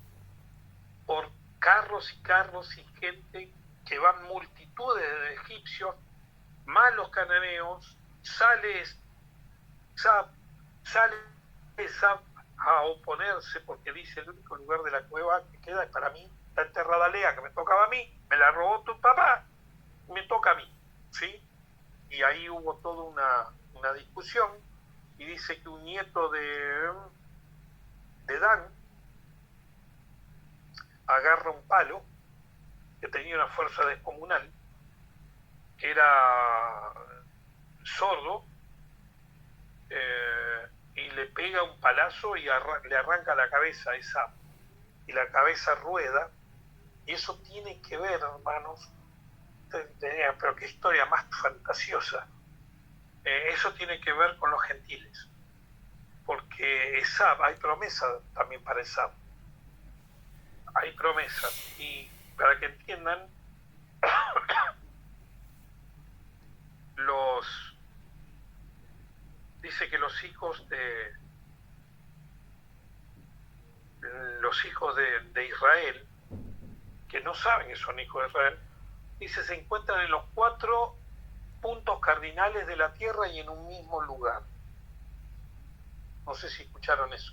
por carros y carros y gente que van multitudes de egipcios, más los cananeos. Sale Esab a oponerse porque dice: el único lugar de la cueva que queda es para mí, está enterrada Lea, que me tocaba a mí, me la robó tu papá, me toca a mí, ¿sí? Y ahí hubo toda una discusión, y dice que un nieto de Dan agarra un palo que tenía una fuerza descomunal, que era sordo, y le pega un palazo y le arranca la cabeza a esa, y la cabeza rueda. Y eso tiene que ver, hermanos, pero qué historia más fantasiosa, eso tiene que ver con los gentiles, porque Esab, hay promesa también para Esab, hay promesa. Y para que entiendan, dice que los hijos de Israel, que no saben que son hijos de Israel, dice, se encuentran en los 4 puntos cardinales de la tierra y en un mismo lugar. No sé si escucharon eso.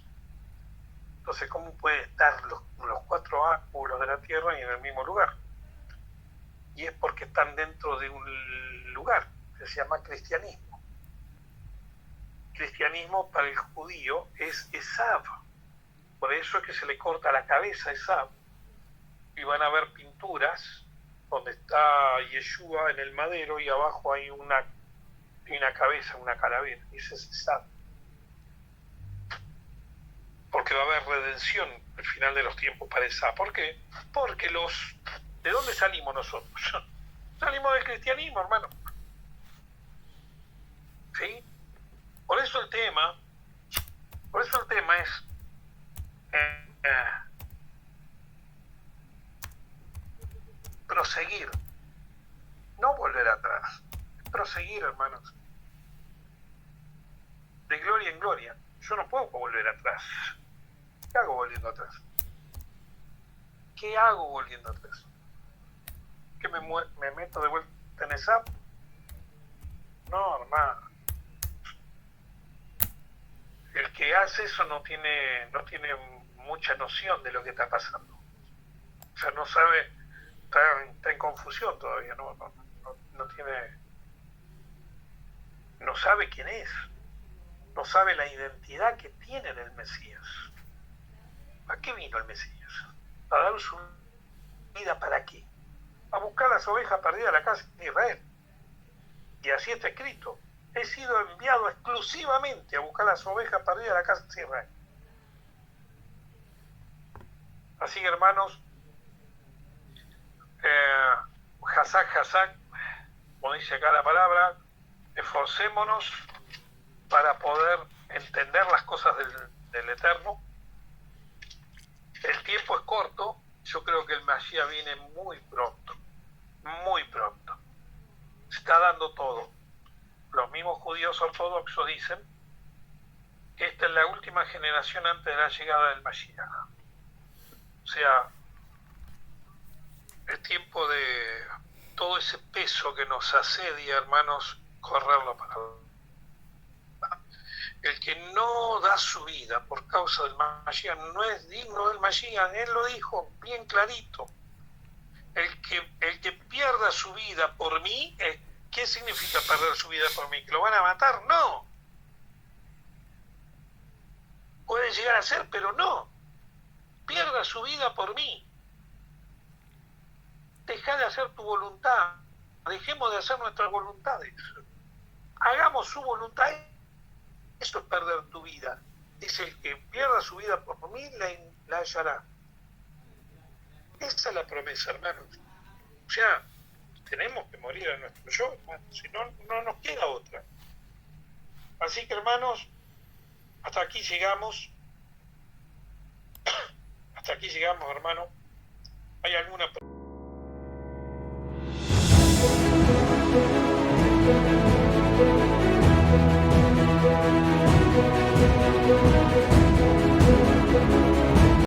Entonces, ¿cómo puede estar los 4 ángulos de la tierra y en el mismo lugar? Y es porque están dentro de un lugar que se llama cristianismo. Cristianismo para el judío es Esab. Por eso es que se le corta la cabeza a Esab. Y van a ver pinturas donde está Yeshua en el madero y abajo hay una cabeza, una calavera. Y ese es Esab. Porque va a haber redención al final de los tiempos para Esab. ¿Por qué? Porque ¿de dónde salimos nosotros? Salimos del cristianismo, hermano. ¿Sí? Por eso el tema es proseguir, no volver atrás, proseguir, hermanos, de gloria en gloria. Yo no puedo volver atrás. ¿Qué hago volviendo atrás? ¿Qué hago volviendo atrás? ¿Que me meto de vuelta en esa? No, hermano. El que hace eso no tiene mucha noción de lo que está pasando. O sea, no sabe, está en confusión todavía, no sabe quién es, no sabe la identidad que tiene en el Mesías. ¿Para qué vino el Mesías? ¿Para dar su vida para qué? a buscar las ovejas perdidas de la casa de Israel. Y así está escrito. He sido enviado exclusivamente a buscar las ovejas perdidas de la casa de Israel. Así que, hermanos, Hazak, como dice acá la palabra, esforcémonos para poder entender las cosas del Eterno. El tiempo es corto, yo creo que el Mashiach viene muy pronto, muy pronto. Se está dando todo. Los mismos judíos ortodoxos dicen que esta es la última generación antes de la llegada del Mashiach. O sea, es tiempo de todo ese peso que nos asedia, hermanos, correrlo para adelante. El que no da su vida por causa del Mashiach no es digno del Mashiach, él lo dijo bien clarito. El que pierda su vida por mí, ¿qué significa perder su vida por mí? ¿Que lo van a matar? No. Puede llegar a ser, pero no. Pierda su vida por mí. Deja de hacer tu voluntad. Dejemos de hacer nuestras voluntades. Hagamos su voluntad. Eso es perder tu vida. Dice, el que pierda su vida por mí, la hallará. Esa es la promesa, hermanos. O sea, tenemos que morir a nuestro yo, hermanos. Si no, no nos queda otra. Así que, hermanos, hasta aquí llegamos. Hasta aquí llegamos, hermano. ¿Hay alguna pregunta?